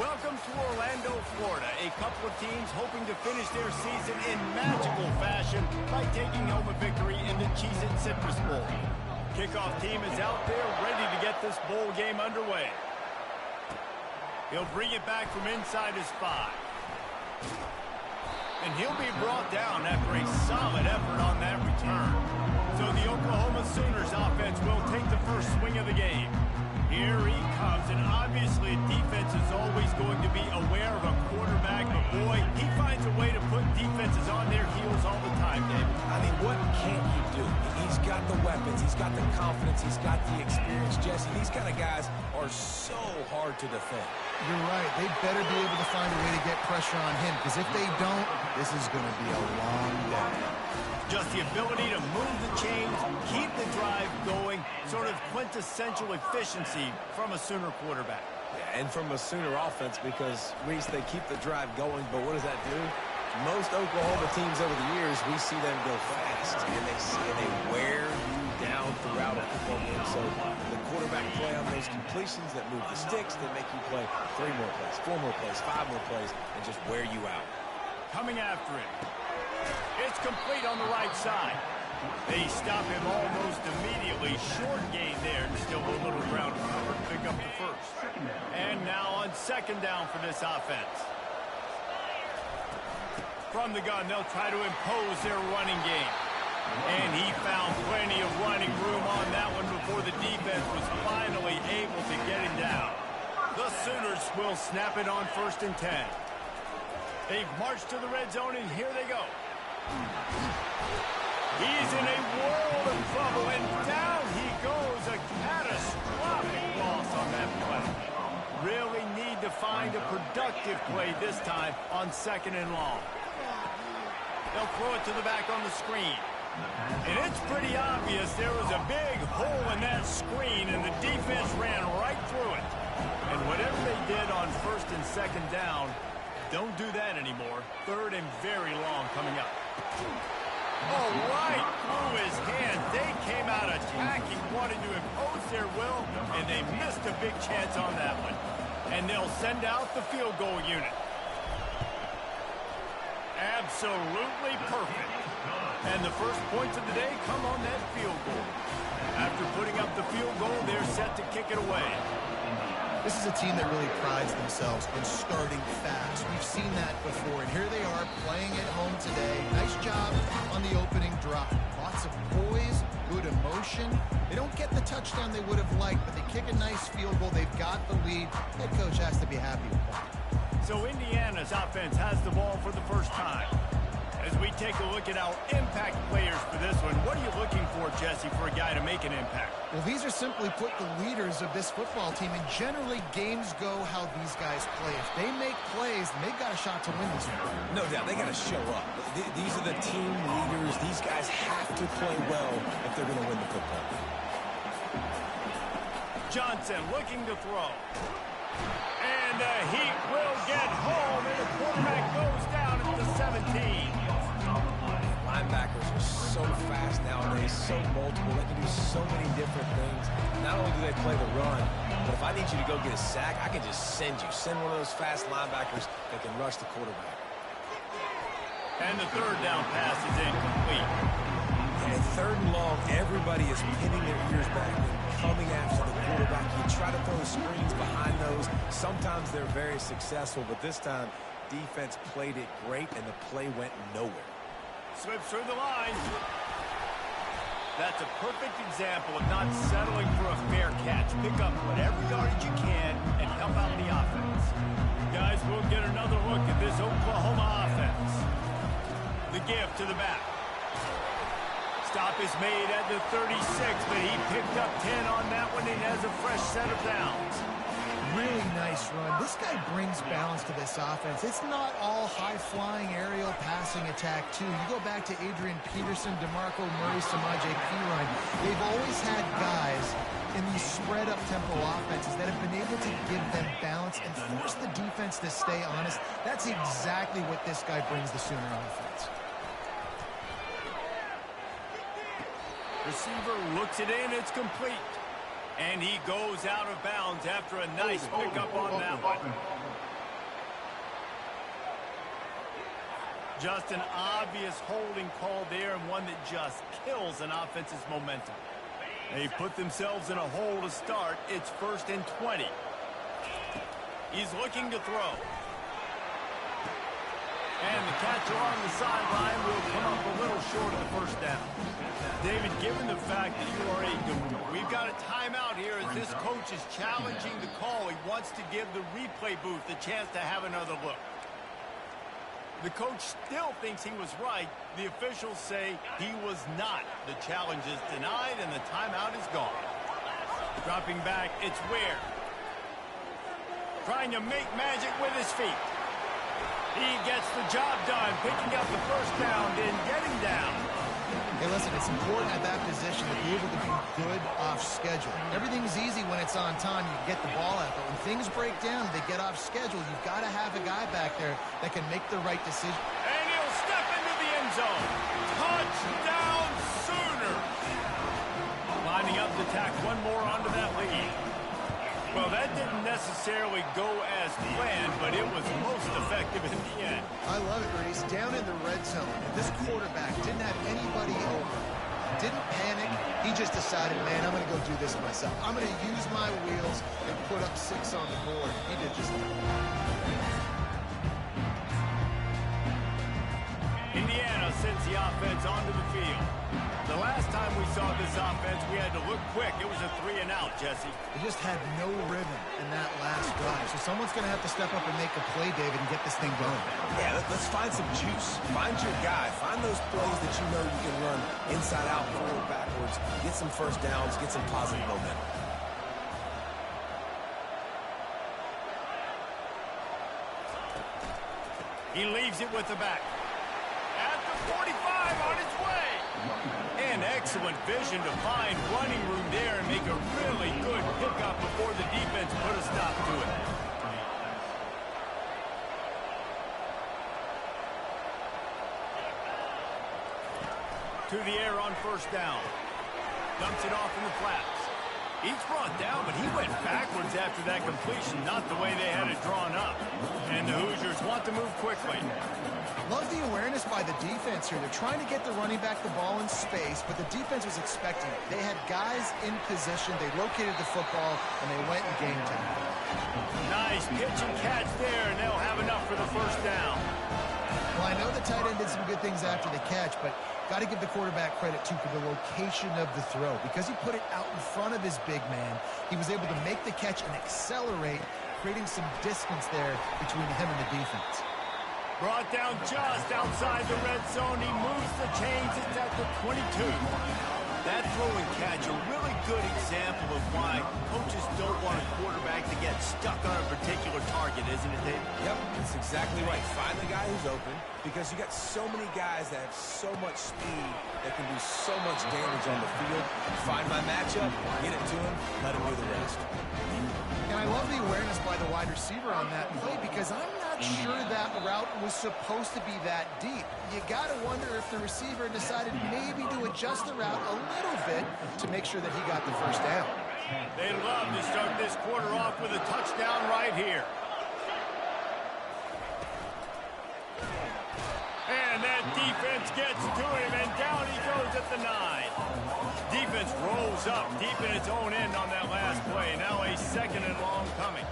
Welcome to Orlando, Florida. A couple of teams hoping to finish their season in magical fashion by taking home a victory in the Cheez-It Citrus Bowl. Kickoff team is out there ready to get this bowl game underway. He'll bring it back from inside his 5. And he'll be brought down after a solid effort on that return. So the Oklahoma Sooners offense will take the first swing of the game. Here he comes, and obviously defense is always going to be aware of a quarterback, but boy, he finds a way to put defenses on their heels all the time, David. I mean, what can't he do? He's got the weapons, he's got the confidence, he's got the experience. Jesse, these kind of guys are so hard to defend. You're right. They better be able to find a way to get pressure on him, because if they don't, this is going to be a long day. Just the ability to move the chains, keep the drive going, sort of quintessential efficiency from a Sooner quarterback. Yeah, and from a Sooner offense, because, Reese, they keep the drive going, but what does that do? Most Oklahoma teams over the years, we see them go fast, and they wear you down throughout a football game. So the quarterback play on those completions that move the sticks, that make you play 3 more plays, 4 more plays, 5 more plays, and just wear you out. Coming after it. It's complete on the right side. They stop him almost immediately. Short gain there, and still a little ground to cover to pick up the first. And now on second down for this offense. From the gun, they'll try to impose their running game. And he found plenty of running room on that one before the defense was finally able to get him down. The Sooners will snap it on 1st and 10. They've marched to the red zone, and here they go. He's in a world of trouble, and down he goes. A catastrophic loss on that play. Really need to find a productive play this time on 2nd and long. They'll throw it to the back on the screen. And it's pretty obvious there was a big hole in that screen, and the defense ran right through it. And whatever they did on 1st and 2nd down, don't do that anymore. 3rd and very long coming up. Oh, right through his hand. They came out attacking, wanting to impose their will, and they missed a big chance on that one. And they'll send out the field goal unit. Absolutely perfect. And the first points of the day come on that field goal. After putting up the field goal, they're set to kick it away. This is a team that really prides themselves in starting fast. We've seen that before, and here they are playing at home today. Nice job on the opening drive. Lots of poise, good emotion. They don't get the touchdown they would have liked, but they kick a nice field goal. They've got the lead. Head coach has to be happy with that. So Indiana's offense has the ball for the first time. As we take a look at our impact players for this one, what are you looking for, Jesse, for a guy to make an impact? Well, these are simply put the leaders of this football team, and generally games go how these guys play. If they make plays, then they've got a shot to win this one. No doubt, they got to show up. These are the team leaders. These guys have to play well if they're going to win the football game. Johnson looking to throw. And he will get home, and the quarterback goes down at the 17. Linebackers are so fast nowadays, so multiple. They can do so many different things. Not only do they play the run, but if I need you to go get a sack, I can just send you. Send one of those fast linebackers that can rush the quarterback. And the 3rd down pass is incomplete. And 3rd and long, everybody is pinning their ears back and coming after the quarterback. You try to throw screens behind those. Sometimes they're very successful, but this time, defense played it great, and the play went nowhere. Slips through the line. That's a perfect example of not settling for a fair catch. Pick up whatever yardage you can and help out the offense. Guys, we'll get another look at this Oklahoma offense. The give to the back. Stop is made at the 36, but he picked up 10 on that one and has a fresh set of downs. Really nice run. This guy brings balance to this offense. It's not all high-flying aerial passing attack, too. You go back to Adrian Peterson, DeMarco Murray, Samaje Perine. They've always had guys in these spread-up tempo offenses that have been able to give them balance and force the defense to stay honest. That's exactly what this guy brings the Sooner offense. Receiver looks it in. It's complete. And he goes out of bounds after a nice pickup on that one. Just an obvious holding call there, and one that just kills an offense's momentum. They put themselves in a hole to start. It's 1st and 20. He's looking to throw. And the catcher on the sideline will come up a little short of the first down. David, given the fact that you are we've got a timeout here as this coach is challenging the call. He wants to give the replay booth a chance to have another look. The coach still thinks he was right. The officials say he was not. The challenge is denied, and the timeout is gone. Dropping back, it's Ware. Trying to make magic with his feet. He gets the job done, picking up the first down, then getting down. Hey, listen, it's important at that position to be able to be good off schedule. Everything's easy when it's on time. You get the ball out. But when things break down, they get off schedule. You've got to have a guy back there that can make the right decision. And he'll step into the end zone. Touchdown Sooners. Lining up to tack one more onto that lead. Well, that didn't necessarily go as planned, but it was most effective in the end. I love it, Reese. Down in the red zone, this quarterback didn't have anybody open. Didn't panic. He just decided, man, I'm going to go do this myself. I'm going to use my wheels and put up 6 on the board. He did just that. Indiana sends the offense onto the field. The last time we saw this offense, we had to look quick. It was a 3-and-out, Jesse. They just had no rhythm in that last drive. So someone's going to have to step up and make a play, David, and get this thing going. Yeah, let's find some juice. Find your guy. Find those plays that you know you can run inside out, forward, backwards. Get some first downs. Get some positive momentum. He leaves it with the back. At the 45, on its way. And excellent vision to find running room there and make a really good pickup before the defense put a stop to it. To the air on first down. Dumps it off in the flats. He's brought down, but he went backwards after that completion, not the way they had it drawn up. And the Hoosiers want to move quickly. Love the awareness by the defense here. They're trying to get the running back the ball in space, but the defense was expecting it. They had guys in position. They located the football, and they went and game time. Nice pitch and catch there, and they'll have enough for the first down. Well, I know the tight end did some good things after the catch, but got to give the quarterback credit, too, for the location of the throw. Because he put it out in front of his big man, he was able to make the catch and accelerate, creating some distance there between him and the defense. Brought down just outside the red zone. He moves the chains. It's at the 22. That throw and catch, a really good example of why coaches don't want a quarterback to get stuck on a particular target, isn't it, Dave? Yep, that's exactly right. Find the guy who's open, because you got so many guys that have so much speed that can do so much damage on the field. Find my matchup, get it to him, let him do the rest. And I love the awareness by the wide receiver on that play, because I'm not sure that route was supposed to be that deep. You got to wonder if the receiver decided maybe to adjust the route a little bit to make sure that he got the first down. They love to start this quarter off with a touchdown right here. And that defense gets to him, and down he goes at the 9. Defense rolls up deep in its own end on that last play. Now a 2nd and long coming.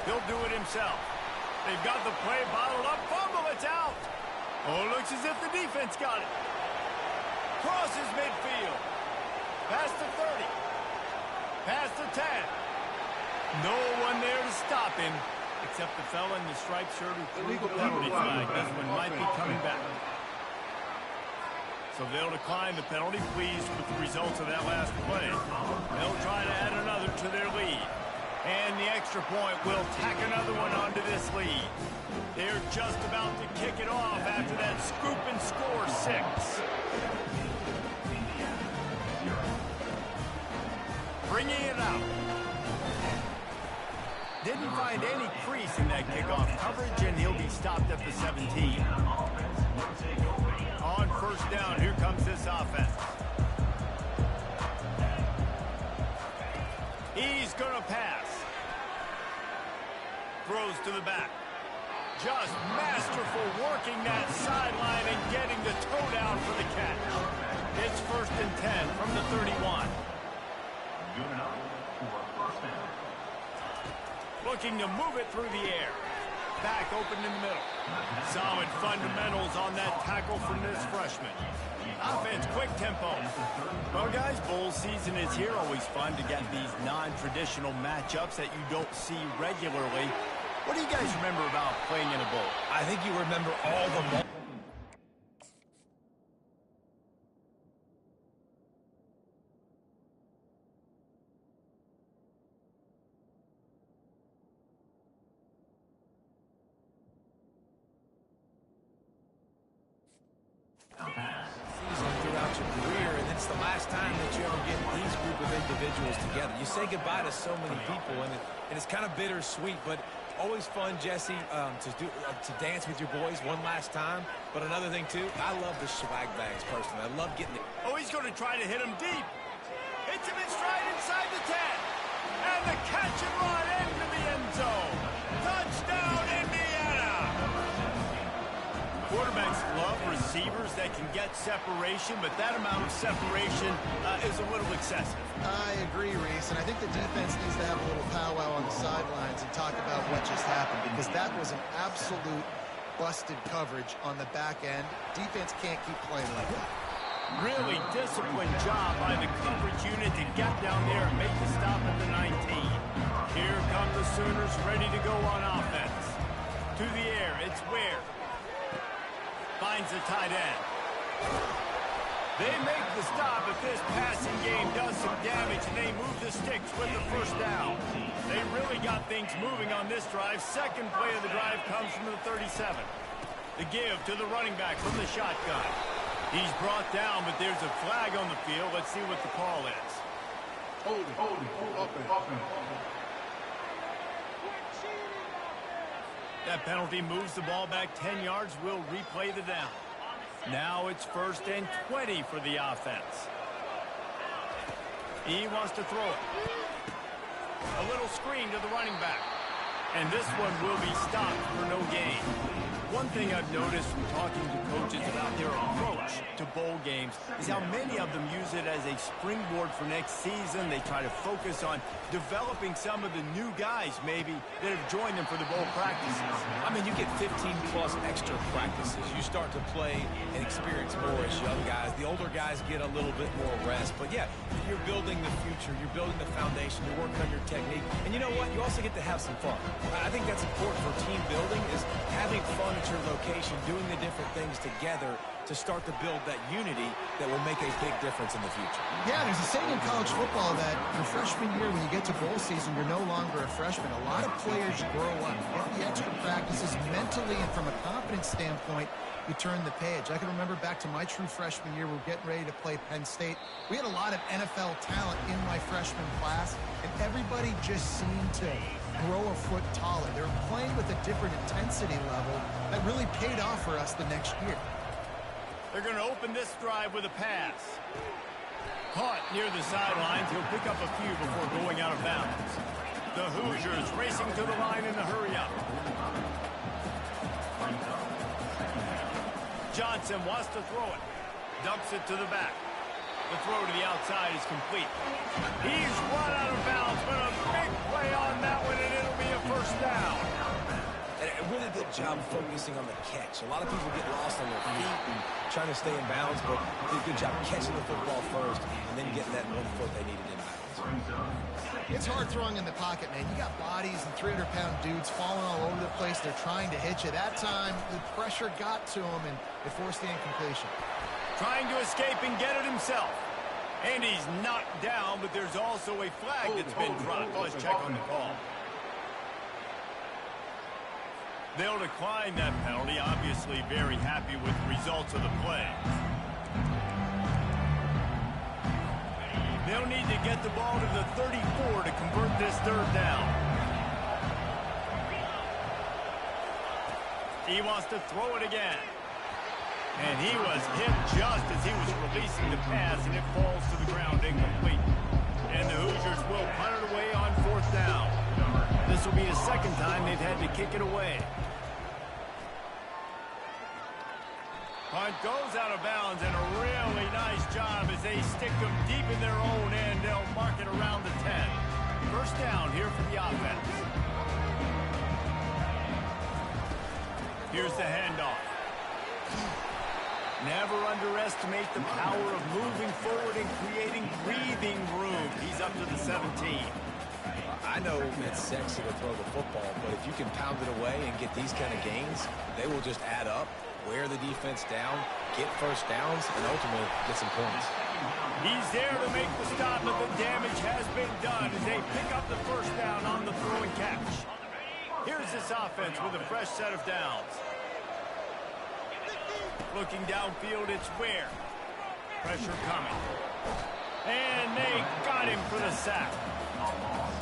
He'll do it himself. They've got the play bottled up. Fumble, it's out. Oh, looks as if the defense got it. Crosses midfield. Past the 30. Past the 10. No one there to stop him, except the fella in the striped shirt who threw the penalty flag. This one might be coming back. So they'll decline the penalty, pleased with the results of that last play. They'll try to add another to their lead. And the extra point will tack another one onto this lead. They're just about to kick it off after that scoop and score 6. Bringing it out. Didn't find any crease in that kickoff coverage, and he'll be stopped at the 17. On first down, here comes this offense. He's going to pass. Throws to the back. Just masterful working that sideline and getting the toe down for the catch. It's 1st and 10 from the 31. Good enough for first down. Looking to move it through the air. Back open in the middle. Solid fundamentals on that tackle from this freshman. Offense, quick tempo. Well, guys, bowl season is here. Always fun to get these non-traditional matchups that you don't see regularly. What do you guys remember about playing in a bowl? I think you remember all the moments. Throughout your career, and it's the last time that you ever get these group of individuals together. You say goodbye to so many people, and it's kind of bittersweet, but always fun, Jesse, to dance with your boys one last time. But another thing, too, I love the swag bags, personally. I love getting it. Oh, he's going to try to hit him deep. Hits him in stride inside the 10. And the catch and run into the end zone. Touchdown, Indiana! Quarterbacks love receivers that can get separation, but that amount of separation is a little excessive. I agree, Reese, and I think the defense needs to have a little powwow on the sidelines and talk about what just happened, because that was an absolute busted coverage on the back end. Defense can't keep playing like that. Really disciplined job by the coverage unit to get down there and make the stop at the 19. Here come the Sooners ready to go on offense. To the air, it's Ware. Finds the tight end. They make the stop, but this passing game does some damage, and they move the sticks with the first down. They really got things moving on this drive. Second play of the drive comes from the 37. The give to the running back from the shotgun. He's brought down, but there's a flag on the field. Let's see what the call is. Hold it. That penalty moves the ball back 10 yards. We'll replay the down. Now it's 1st and 20 for the offense. He wants to throw it. A little screen to the running back. And this one will be stopped for no gain. One thing I've noticed from talking to coaches about their approach to bowl games is how many of them use it as a springboard for next season. They try to focus on developing some of the new guys, maybe, that have joined them for the bowl practices. I mean, you get 15-plus extra practices. You start to play and experience more as young guys. The older guys get a little bit more rest. But, yeah, you're building the future. You're building the foundation. You're working on your technique. And you know what? You also get to have some fun. I think that's important for team building, is having fun at your location, doing the different things together to start to build that unity that will make a big difference in the future. Yeah, there's a saying in college football that your freshman year, when you get to bowl season, you're no longer a freshman. A lot of players grow up, get the extra practices mentally, and from a confidence standpoint, you turn the page. I can remember back to my true freshman year, we're getting ready to play Penn State. We had a lot of NFL talent in my freshman class, and everybody just seemed to grow a foot taller. They were playing with a different intensity level that really paid off for us the next year. They're going to open this drive with a pass. Caught near the sidelines. He'll pick up a few before going out of bounds. The Hoosiers racing to the line in a hurry-up. Johnson wants to throw it. Dumps it to the back. The throw to the outside is complete. He's run out of bounds, but a big play on that one, and it'll be a first down. And a really good job focusing on the catch. A lot of people get lost on their feet and trying to stay in bounds, but did a good job catching the football first and then getting that 1 foot they needed in bounds. It's hard throwing in the pocket, man. You got bodies and 300-pound dudes falling all over the place. They're trying to hit you. That time, the pressure got to him, and it forced the incompletion. Trying to escape and get it himself. And he's knocked down, but there's also a flag that's been dropped. Let's check on the call. They'll decline that penalty. Obviously very happy with the results of the play. They'll need to get the ball to the 34 to convert this third down. He wants to throw it again. And he was hit just as he was releasing the pass, and it falls to the ground incomplete. And the Hoosiers will punt it away on 4th down. This will be the second time they've had to kick it away. Punt goes out of bounds, and a really nice job as they stick them deep in their own end. They'll mark it around the 10. First down here for the offense. Here's the handoff. Never underestimate the power of moving forward and creating breathing room. He's up to the 17. I know it's sexy to throw the football, but if you can pound it away and get these kind of gains, they will just add up, wear the defense down, get first downs, and ultimately get some points. He's there to make the stop, but the damage has been done as they pick up the first down on the throw and catch. Here's this offense with a fresh set of downs. Looking downfield, it's Ware. Pressure coming. And they got him for the sack.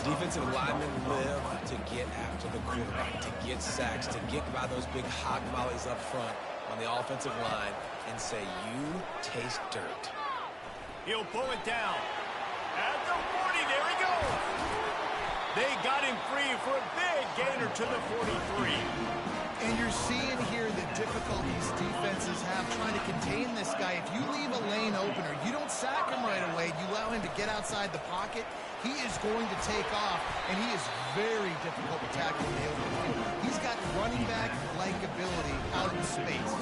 Defensive linemen live to get after the quarterback, to get sacks, to get by those big hog mollies up front on the offensive line and say, you taste dirt. He'll pull it down. At the 40, there he goes. They got him free for a big gainer to the 43. And you're seeing here the difficulties defenses have trying to contain this guy. If you leave a lane open or you don't sack him right away, you allow him to get outside the pocket, he is going to take off, and he is very difficult to tackle in the open field. He's got running back-like ability out in space.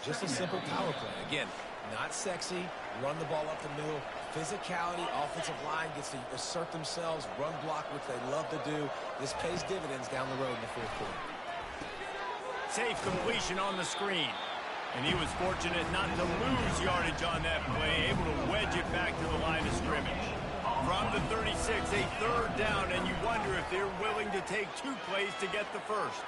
Just a simple power play. Again, not sexy, run the ball up the middle. Physicality, offensive line gets to assert themselves, run block, which they love to do. This pays dividends down the road in the fourth quarter. Safe completion on the screen. And he was fortunate not to lose yardage on that play, able to wedge it back to the line of scrimmage. From the 36, a third down, and you wonder if they're willing to take 2 plays to get the first.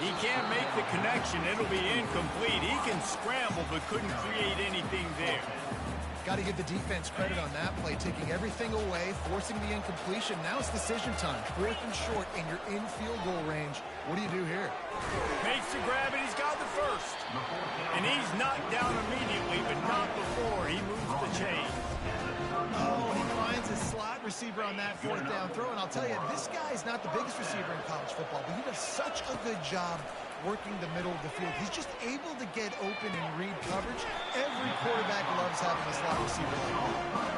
He can't make the connection. It'll be incomplete. He can scramble, but couldn't create anything there. Got to give the defense credit on that play, taking everything away, forcing the incompletion. Now it's decision time. 4th and short, and you're in field goal range. What do you do here? Makes the grab, and he's got the first. And he's knocked down immediately, but not before he moves the chains. Oh, and he finds a slot receiver on that 4th down throw. And I'll tell you, this guy's not the biggest receiver in college football, but he does such a good job working the middle of the field. He's just able to get open and read coverage. Every quarterback loves having a slot receiver like that.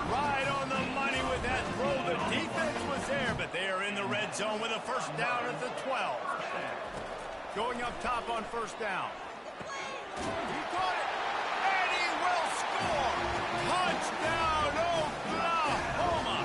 Right on the money with that throw. The defense was there, but they are in the red zone with a first down at the 12. Going up top on first down. He caught it, and he will score. Touchdown, Oklahoma.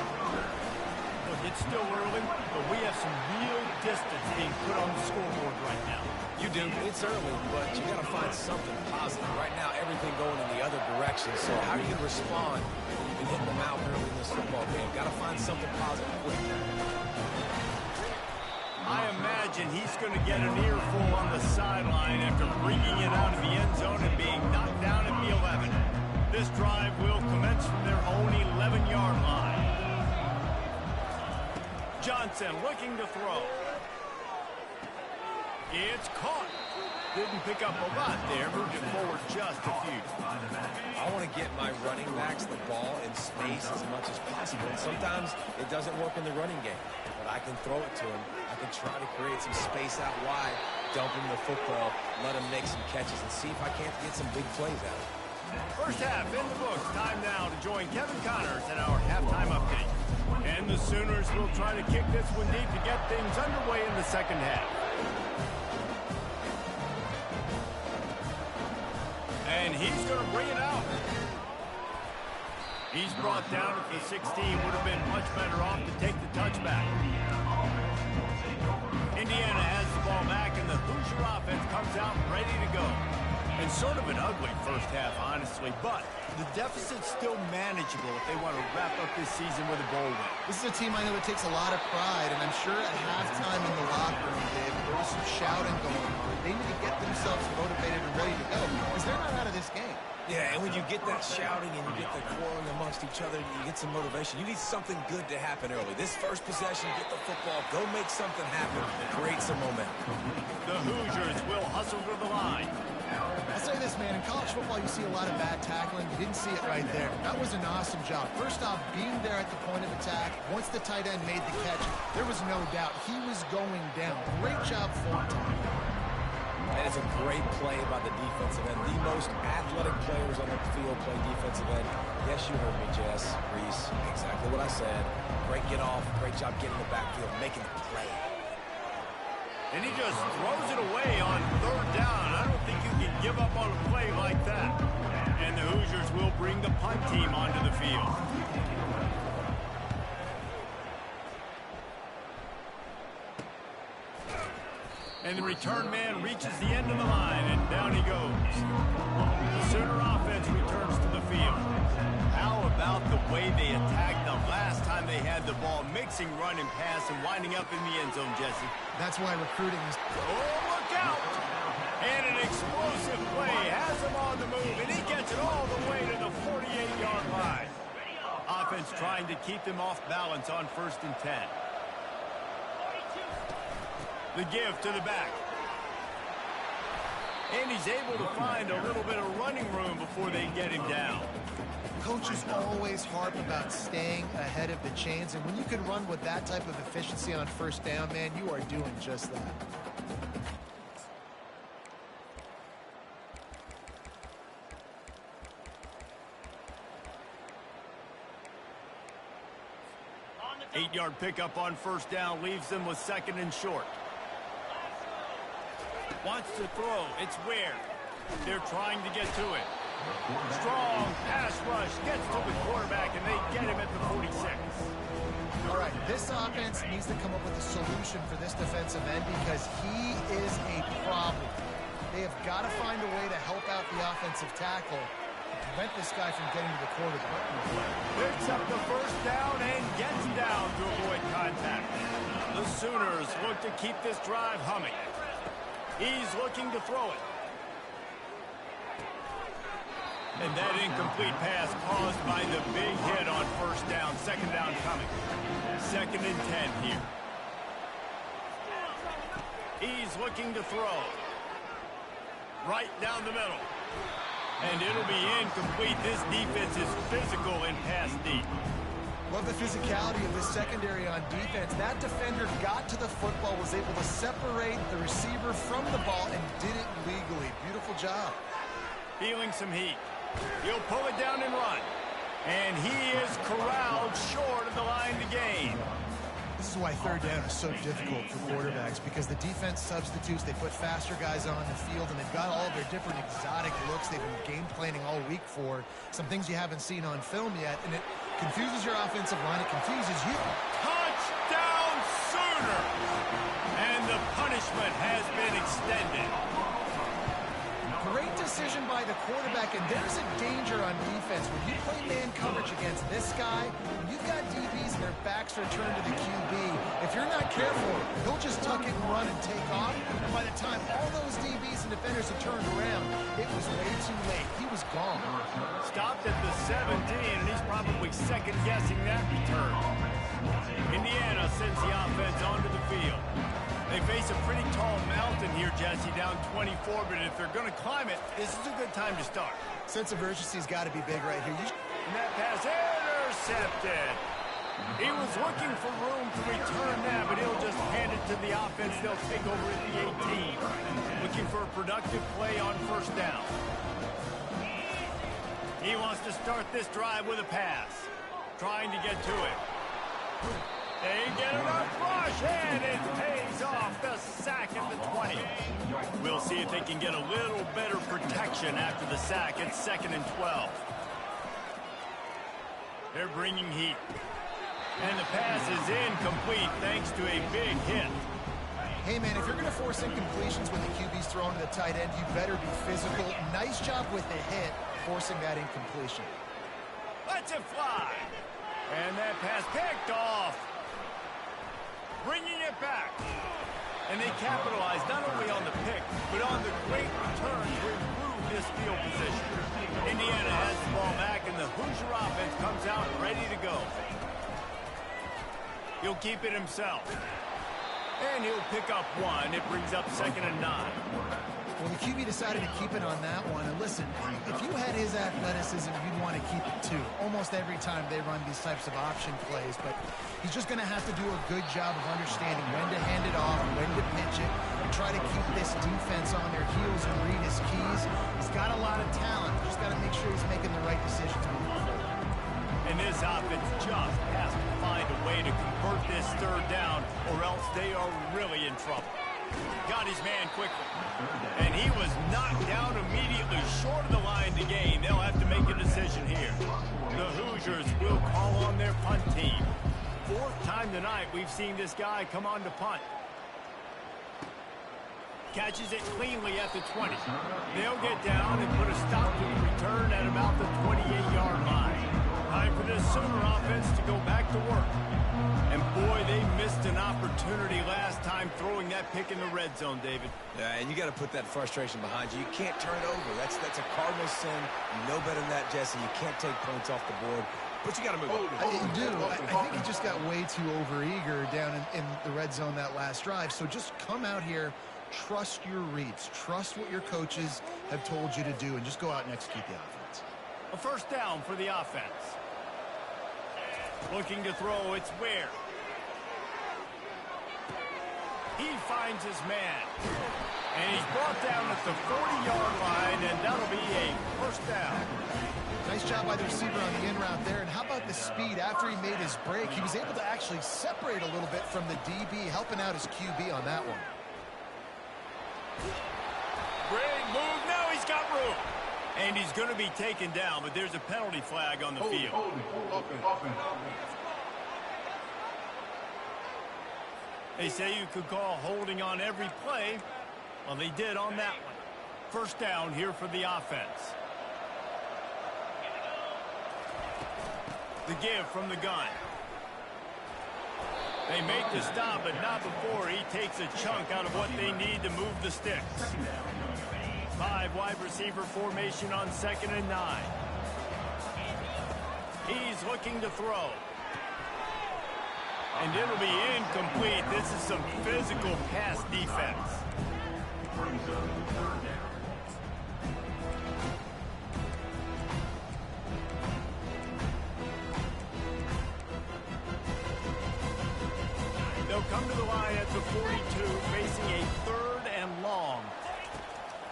Look, it's still early, but we have some real distance being put on the scoreboard right now. You do. It's early, but you got to find something positive. Right now, everything going in the other direction. So how are you going to respond when you've been hitting them out early in this football game? Got to find something positive quick. I imagine he's going to get an earful on the sideline after bringing it out of the end zone and being knocked down at the 11. This drive will commence from their own 11-yard line. Johnson looking to throw. It's caught. Didn't pick up a lot there. Moved it forward just a few. I want to get my running backs the ball in space as much as possible. And sometimes it doesn't work in the running game, but I can throw it to him. I can try to create some space out wide, dump him the football, let him make some catches, and see if I can't get some big plays out of it. First half in the books. Time now to join Kevin Connors at our halftime update. And the Sooners will try to kick this one deep to get things underway in the second half. And he's going to bring it out. He's brought down at the 16. Would have been much better off to take the touchback. Indiana has the ball back, and the Hoosier offense comes out ready to go. And sort of an ugly first half, honestly, but the deficit's still manageable if they want to wrap up this season with a bowl win. This is a team I know that takes a lot of pride, and I'm sure at halftime in the locker room, Dave, there was some shouting going on. They need to get themselves motivated and ready to go because they're not out of this game. Yeah, and when you get that shouting and you get the quarreling amongst each other, you get some motivation. You need something good to happen early. This first possession, get the football, go make something happen, create some momentum. The Hoosiers will hustle to the line. I'll say this, man, in college football, you see a lot of bad tackling. You didn't see it right there. That was an awesome job. First off, being there at the point of attack, once the tight end made the catch, there was no doubt he was going down. Great job for him. And it's a great play by the defensive end. The most athletic players on the field play defensive end. Yes, you heard me, Jess, Reese. Exactly what I said. Great get off. Great job getting the backfield, making the play. And he just throws it away on third down. I don't think you can give up on a play like that. And the Hoosiers will bring the punt team onto the field. And the return man reaches the end of the line, and down he goes. The Sooner offense returns to the field. How about the way they attacked the last time they had the ball, mixing run and pass and winding up in the end zone, Jesse? That's why recruiting is... Oh, look out! And an explosive play has him on the move, and he gets it all the way to the 48-yard line. Offense trying to keep them off balance on 1st and 10. The give to the back. And he's able to find a little bit of running room before they get him down. Coaches always harp about staying ahead of the chains, and when you can run with that type of efficiency on 1st down, man, you are doing just that. Eight-yard pickup on 1st down leaves them with 2nd and short. Wants to throw. It's Ware. They're trying to get to it. Strong pass rush. Gets to the quarterback, and they get him at the 46. All right, this offense needs to come up with a solution for this defensive end because he is a problem. They have got to find a way to help out the offensive tackle to prevent this guy from getting to the quarterback. Picks up the 1st down and gets down to avoid contact. The Sooners look to keep this drive humming. He's looking to throw it. And that incomplete pass caused by the big hit on 1st down. 2nd down coming. 2nd and 10 here. He's looking to throw. Right down the middle. And it'll be incomplete. This defense is physical and pass deep. Love the physicality of this secondary on defense. That defender got to the football, was able to separate the receiver from the ball, and did it legally. Beautiful job. Feeling some heat. He'll pull it down and run. And he is corralled short of the line to gain. This is why 3rd down is so difficult for quarterbacks, because the defense substitutes, they put faster guys on the field, and they've got all of their different exotic looks they've been game planning all week for, some things you haven't seen on film yet, and it confuses your offensive line, it confuses you. Touchdown Sooner! And the punishment has been extended. Great decision by the quarterback, and there's a danger on defense. When you play man coverage against this guy, when you've got DBs and their backs are turned to the QB, if you're not careful, he'll just tuck it and run and take off. And by the time all those DBs and defenders have turned around, it was way too late. He was gone. Stopped at the 17, and he's probably second-guessing that return. Indiana sends the offense onto the field. They face a pretty tall mountain here, Jesse, down 24, but if they're going to climb it, this is a good time to start. Sense of urgency's got to be big right here. And that pass intercepted. He was looking for room to return that, but he'll just hand it to the offense. They'll take over at the 18. Looking for a productive play on 1st down. He wants to start this drive with a pass. Trying to get to it. They get it up rush, and it pays off the sack at the 20. We'll see if they can get a little better protection after the sack. It's 2nd and 12. They're bringing heat. And the pass is incomplete thanks to a big hit. Hey, man, if you're going to force incompletions when the QB's thrown to the tight end, you better be physical. Nice job with the hit, forcing that incompletion. Lets it fly. And that pass picked off. Bringing it back. And they capitalize not only on the pick, but on the great return to improve this field position. Indiana has the ball back, and the Hoosier offense comes out ready to go. He'll keep it himself. And he'll pick up one. It brings up 2nd and 9. Well, the QB decided to keep it on that one. And listen, if you had his athleticism, you'd want to keep it too. Almost every time they run these types of option plays. But he's just going to have to do a good job of understanding when to hand it off, when to pitch it, and try to keep this defense on their heels and read his keys. He's got a lot of talent. Just got to make sure he's making the right decisions moving forward. And this offense just has to find a way to convert this third down, or else they are really in trouble. Got his man quickly. And he was knocked down immediately short of the line to gain. They'll have to make a decision here. The Hoosiers will call on their punt team. Fourth time tonight we've seen this guy come on to punt. Catches it cleanly at the 20. They'll get down and put a stop to the return at about the 28-yard line. Time for this Sooner offense to go back to work. And boy, they missed an opportunity last time throwing that pick in the red zone, David. Yeah, and you got to put that frustration behind you. You can't turn it over. That's a cardinal sin. You know better than that, Jesse. You can't take points off the board. But you got to move on. You do. I think he just got way too overeager down in the red zone that last drive. So just come out here, trust your reads, trust what your coaches have told you to do, and just go out and execute the offense. A first down for the offense. Looking to throw, it's Ware. He finds his man. And he's brought down at the 40-yard line, and that'll be a first down. Nice job by the receiver on the in route there. And how about the speed after he made his break? He was able to actually separate a little bit from the DB, helping out his QB on that one. Great move. Now he's got room. And he's going to be taken down, but there's a penalty flag on the field. They say you could call holding on every play. Well, they did on that one. First down here for the offense. The give from the gun. They make the stop, but not before he takes a chunk out of what they need to move the sticks. 5 wide receiver formation on 2nd and 9. He's looking to throw. And it'll be incomplete. This is some physical pass defense. They'll come to the line at the 42, facing a 3rd and long.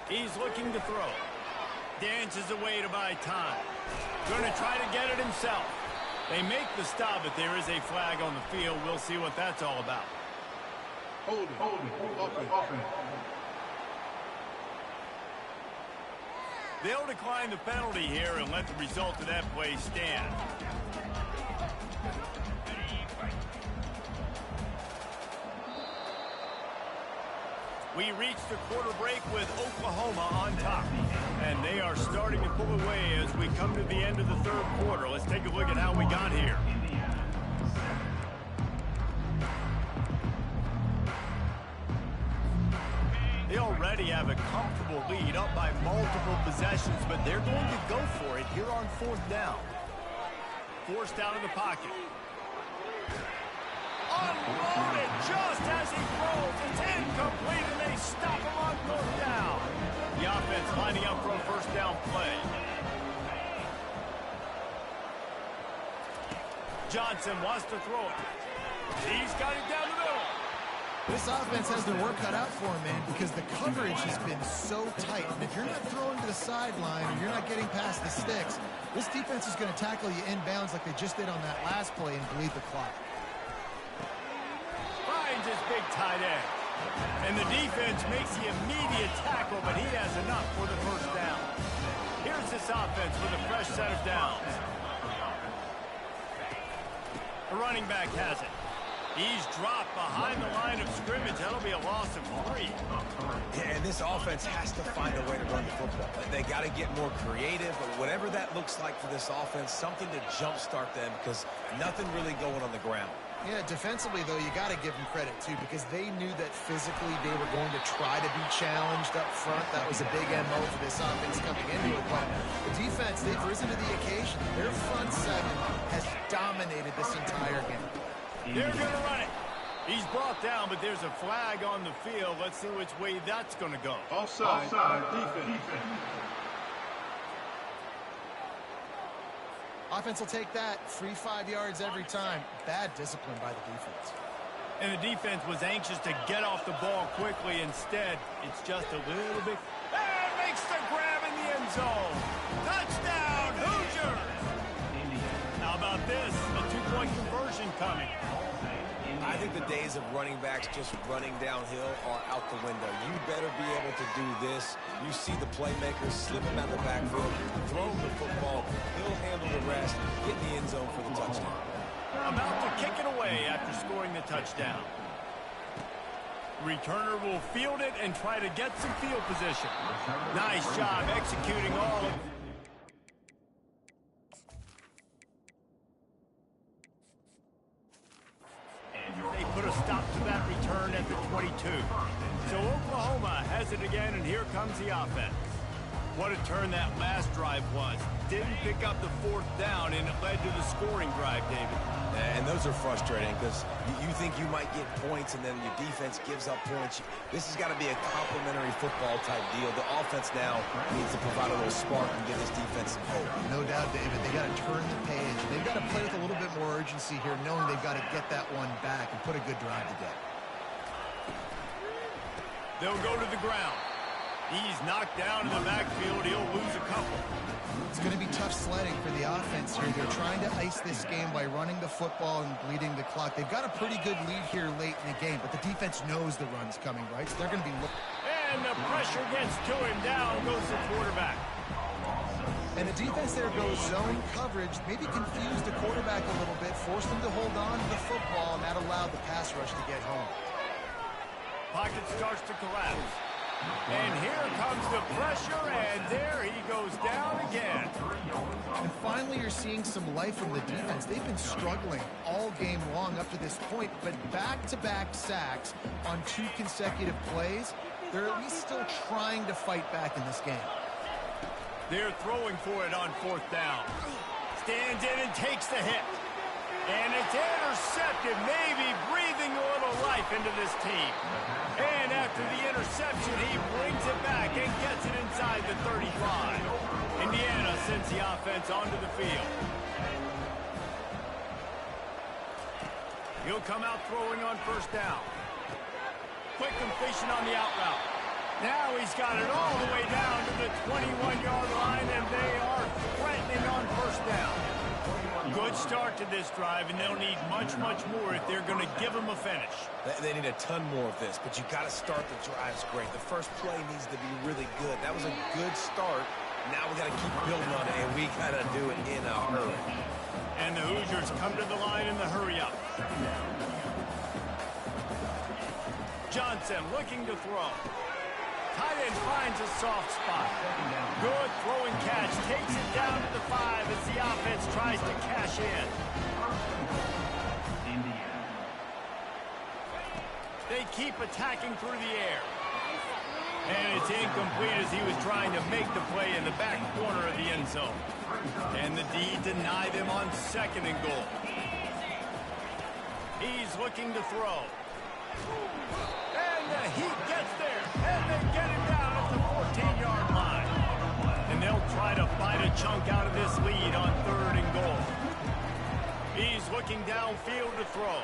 He's looking to throw. Dances away to buy time. Going to try to get it himself. They make the stop, but there is a flag on the field. We'll see what that's all about. Hold it. They'll decline the penalty here and let the result of that play stand. We reached the quarter break with Oklahoma on top. And they are starting to pull away as we come to the end of the 3rd quarter. Let's take a look at how we got here. They already have a comfortable lead, up by multiple possessions, but they're going to go for it here on 4th down. Forced out of the pocket. Unloaded just as he throws. It's incomplete, and they stop him on 4th down. The offense lining up for a first down play. Johnson wants to throw it. He's got it down the middle. This offense has their work cut out for him, man, because the coverage has been so tight. And if you're not throwing to the sideline or you're not getting past the sticks, this defense is going to tackle you inbounds like they just did on that last play and bleed the clock. Finds his big tight end. And the defense makes the immediate tackle, but he has enough for the first down. Here's this offense with a fresh set of downs. The running back has it. He's dropped behind the line of scrimmage. That'll be a loss of 3. Yeah, and this offense has to find a way to run the football. They got to get more creative, but whatever that looks like for this offense, something to jumpstart them because nothing really going on the ground. Yeah, defensively, though, you got to give them credit, too, because they knew that physically they were going to try to be challenged up front. That was a big MO for this offense coming into it. But the defense, they've risen to the occasion. Their front seven has dominated this entire game. They're going to run it. He's brought down, but there's a flag on the field. Let's see which way that's going to go. Offside. Defense. Offense will take that. Free 5 yards every time. Bad discipline by the defense. And the defense was anxious to get off the ball quickly. Instead, it's just a little bit. And makes the grab in the end zone. Touchdown, Hoosiers! How about this? A two-point conversion coming. I think the days of running backs just running downhill are out the window. You better be able to do this. You see the playmakers slip him out the backfield, throw him the football, he'll handle the rest, get in the end zone for the touchdown. About to kick it away after scoring the touchdown. Returner will field it and try to get some field position. Nice job executing all of it. They put a stop to that return at the 22. So Oklahoma has it again, and here comes the offense. What a turn that last drive was. Didn't pick up the fourth down, and it led to the scoring drive, David. And those are frustrating because you think you might get points and then your defense gives up points. This has got to be a complementary football type deal. The offense now needs to provide a little spark and give this defense some hope. No doubt, David. They got to turn the page. They've got to play with a little bit more urgency here, knowing they've got to get that one back and put a good drive together. They'll go to the ground. He's knocked down in the backfield. He'll lose a couple. It's going to be tough sledding for the offense here. They're trying to ice this game by running the football and bleeding the clock. They've got a pretty good lead here late in the game, but the defense knows the run's coming, right? So they're going to be looking. And the pressure gets to him. Down goes the quarterback. And the defense there goes zone coverage, maybe confused the quarterback a little bit, forced him to hold on to the football, and that allowed the pass rush to get home. Pocket starts to collapse. And here comes the pressure, and there he goes down again. And finally, you're seeing some life from the defense. They've been struggling all game long up to this point, but back-to-back sacks on 2 consecutive plays, they're at least still trying to fight back in this game. They're throwing for it on fourth down. Stands in and takes the hit. And it's intercepted, maybe breathing a little life into this team. And after the interception, he brings it back and gets it inside the 35. Indiana sends the offense onto the field. He'll come out throwing on first down. Quick completion on the out route. Now he's got it all the way down to the 21-yard line, and they are threatening on first down. Good start to this drive, and they'll need much, much more if they're going to give them a finish. They need a ton more of this, but you got to start the drives great. The first play needs to be really good. That was a good start. Now we got to keep building on it, and we got to do it in a hurry. And the Hoosiers come to the line in the hurry-up. Johnson looking to throw. Tight end finds a soft spot. Good throwing catch. Takes it down to the 5 as the offense tries to cash in. They keep attacking through the air. And it's incomplete as he was trying to make the play in the back corner of the end zone. And the D deny them on 2nd and goal. He's looking to throw. And the Heat gets there, and they get him down at the 14-yard line. And they'll try to bite a chunk out of this lead on 3rd and goal. He's looking downfield to throw.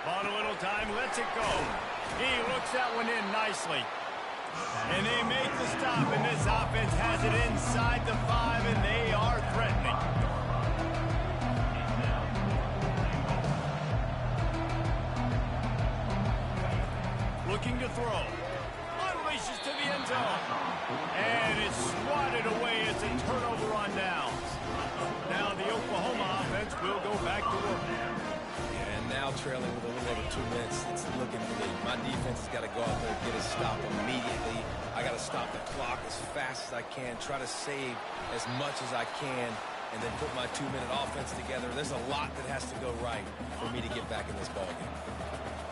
On a little time, lets it go. He looks that one in nicely. And they make the stop, and this offense has it inside the 5, and they are threatening. Looking to throw. Unleashes to the end zone. And it's swatted away. It's a turnover on downs. Now the Oklahoma offense will go back to work. Yeah, and now trailing with a little over 2 minutes, it's looking bleak. My defense has got to go out there and get a stop immediately. I got to stop the clock as fast as I can, try to save as much as I can, and then put my 2-minute offense together. There's a lot that has to go right for me to get back in this ballgame.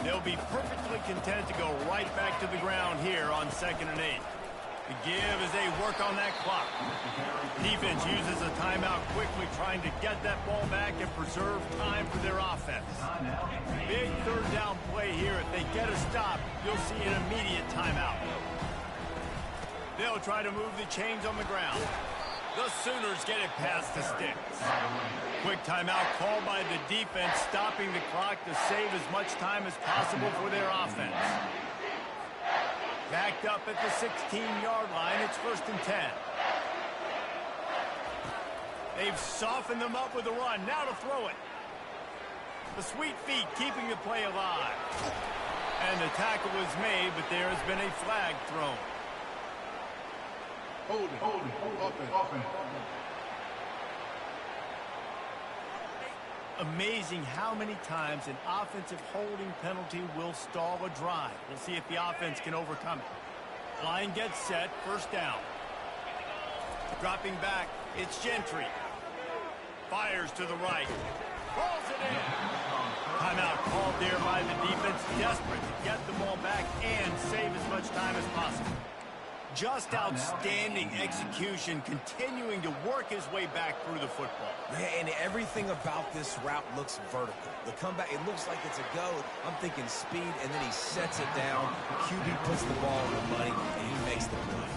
They'll be perfectly content to go right back to the ground here on 2nd and 8. The give as they work on that clock. Defense uses a timeout quickly, trying to get that ball back and preserve time for their offense. Big third down play here. If they get a stop, you'll see an immediate timeout. They'll try to move the chains on the ground. The Sooners get it past the sticks. Quick timeout called by the defense, stopping the clock to save as much time as possible for their offense. Backed up at the 16-yard line, it's 1st and 10. They've softened them up with a run. Now to throw it. The sweet feet keeping the play alive. And the tackle was made, but there has been a flag thrown. Holding, offense. Amazing how many times an offensive holding penalty will stall a drive. We'll see if the offense can overcome it. Line gets set, 1st down. Dropping back, it's Gentry. Fires to the right. Rolls it in. Timeout called there by the defense, desperate to get the ball back and save as much time as possible. Just outstanding execution, continuing to work his way back through the football. Yeah, and everything about this route looks vertical. The comeback, it looks like it's a go. I'm thinking speed, and then he sets it down. QB puts the ball in the money, and he makes the play.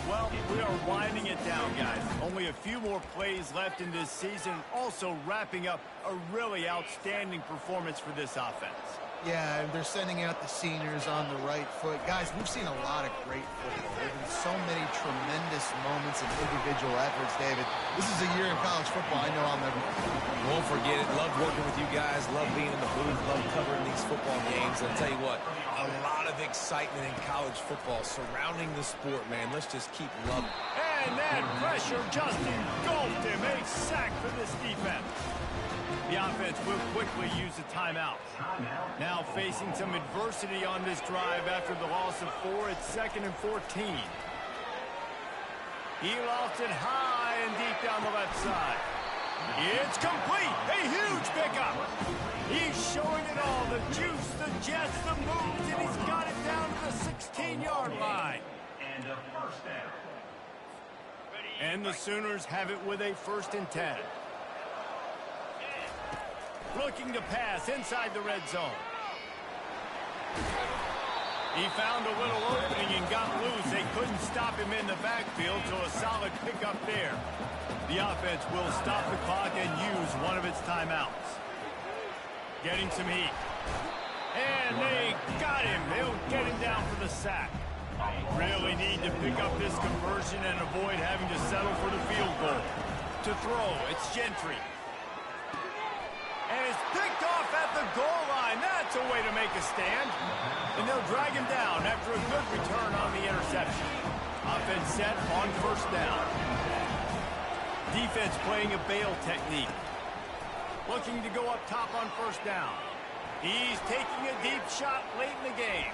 Well, we are winding it down, guys. Only a few more plays left in this season. Also wrapping up a really outstanding performance for this offense. Yeah, and they're sending out the seniors on the right foot. Guys, we've seen a lot of great football. There have been so many tremendous moments and individual efforts, David. This is a year in college football I know I'll never forget. Won't forget it. Love working with you guys. Love being in the booth. Love covering these football games. I'll tell you what, a lot of excitement in college football surrounding the sport, man. Let's just keep loving it. And that pressure just engulfed him. A sack for this defense. The offense will quickly use a timeout. Now facing some adversity on this drive after the loss of 4. It's 2nd and 14. He lofts it high and deep down the left side. It's complete. A huge pickup. He's showing it all. The juice, the jets, the moves, and he's got it down to the 16-yard line. And a 1st down. And the Sooners have it with a 1st and 10. Looking to pass inside the red zone. He found a little opening and got loose. They couldn't stop him in the backfield, so a solid pickup there. The offense will stop the clock and use one of its timeouts. Getting some heat. And they got him. They'll get him down for the sack. Really need to pick up this conversion and avoid having to settle for the field goal. To throw, it's Gentry. And it's picked off at the goal line. That's a way to make a stand. And they'll drag him down after a good return on the interception. Offense set on 1st down. Defense playing a bail technique. Looking to go up top on 1st down. He's taking a deep shot late in the game.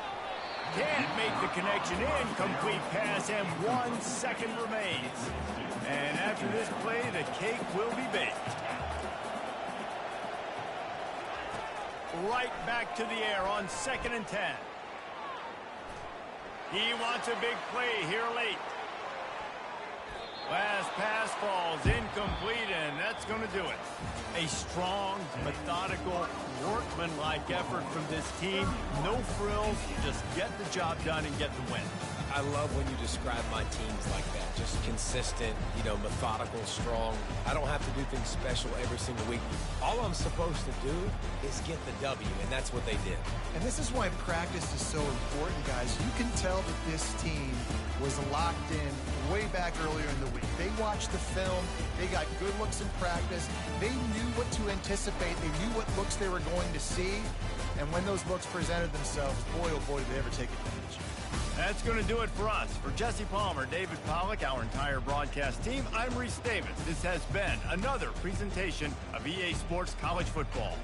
Can't make the connection. Incomplete pass, and 1 second remains. And after this play, the cake will be baked. Right back to the air on 2nd and 10. He wants a big play here late. Last pass falls incomplete, and that's going to do it. A strong, methodical, workmanlike effort from this team. No frills, just get the job done and get the win. I love when you describe my teams like that. Just consistent, methodical, strong. I don't have to do things special every single week. All I'm supposed to do is get the W, and that's what they did. And this is why practice is so important, guys. You can tell that this team was locked in way back earlier in the week. They watched the film. They got good looks in practice. They knew what to anticipate. They knew what looks they were going to see. And when those looks presented themselves, boy, oh boy, did they ever take advantage. That's going to do it for us. For Jesse Palmer, David Pollack, our entire broadcast team, I'm Reese Davis. This has been another presentation of EA Sports College Football.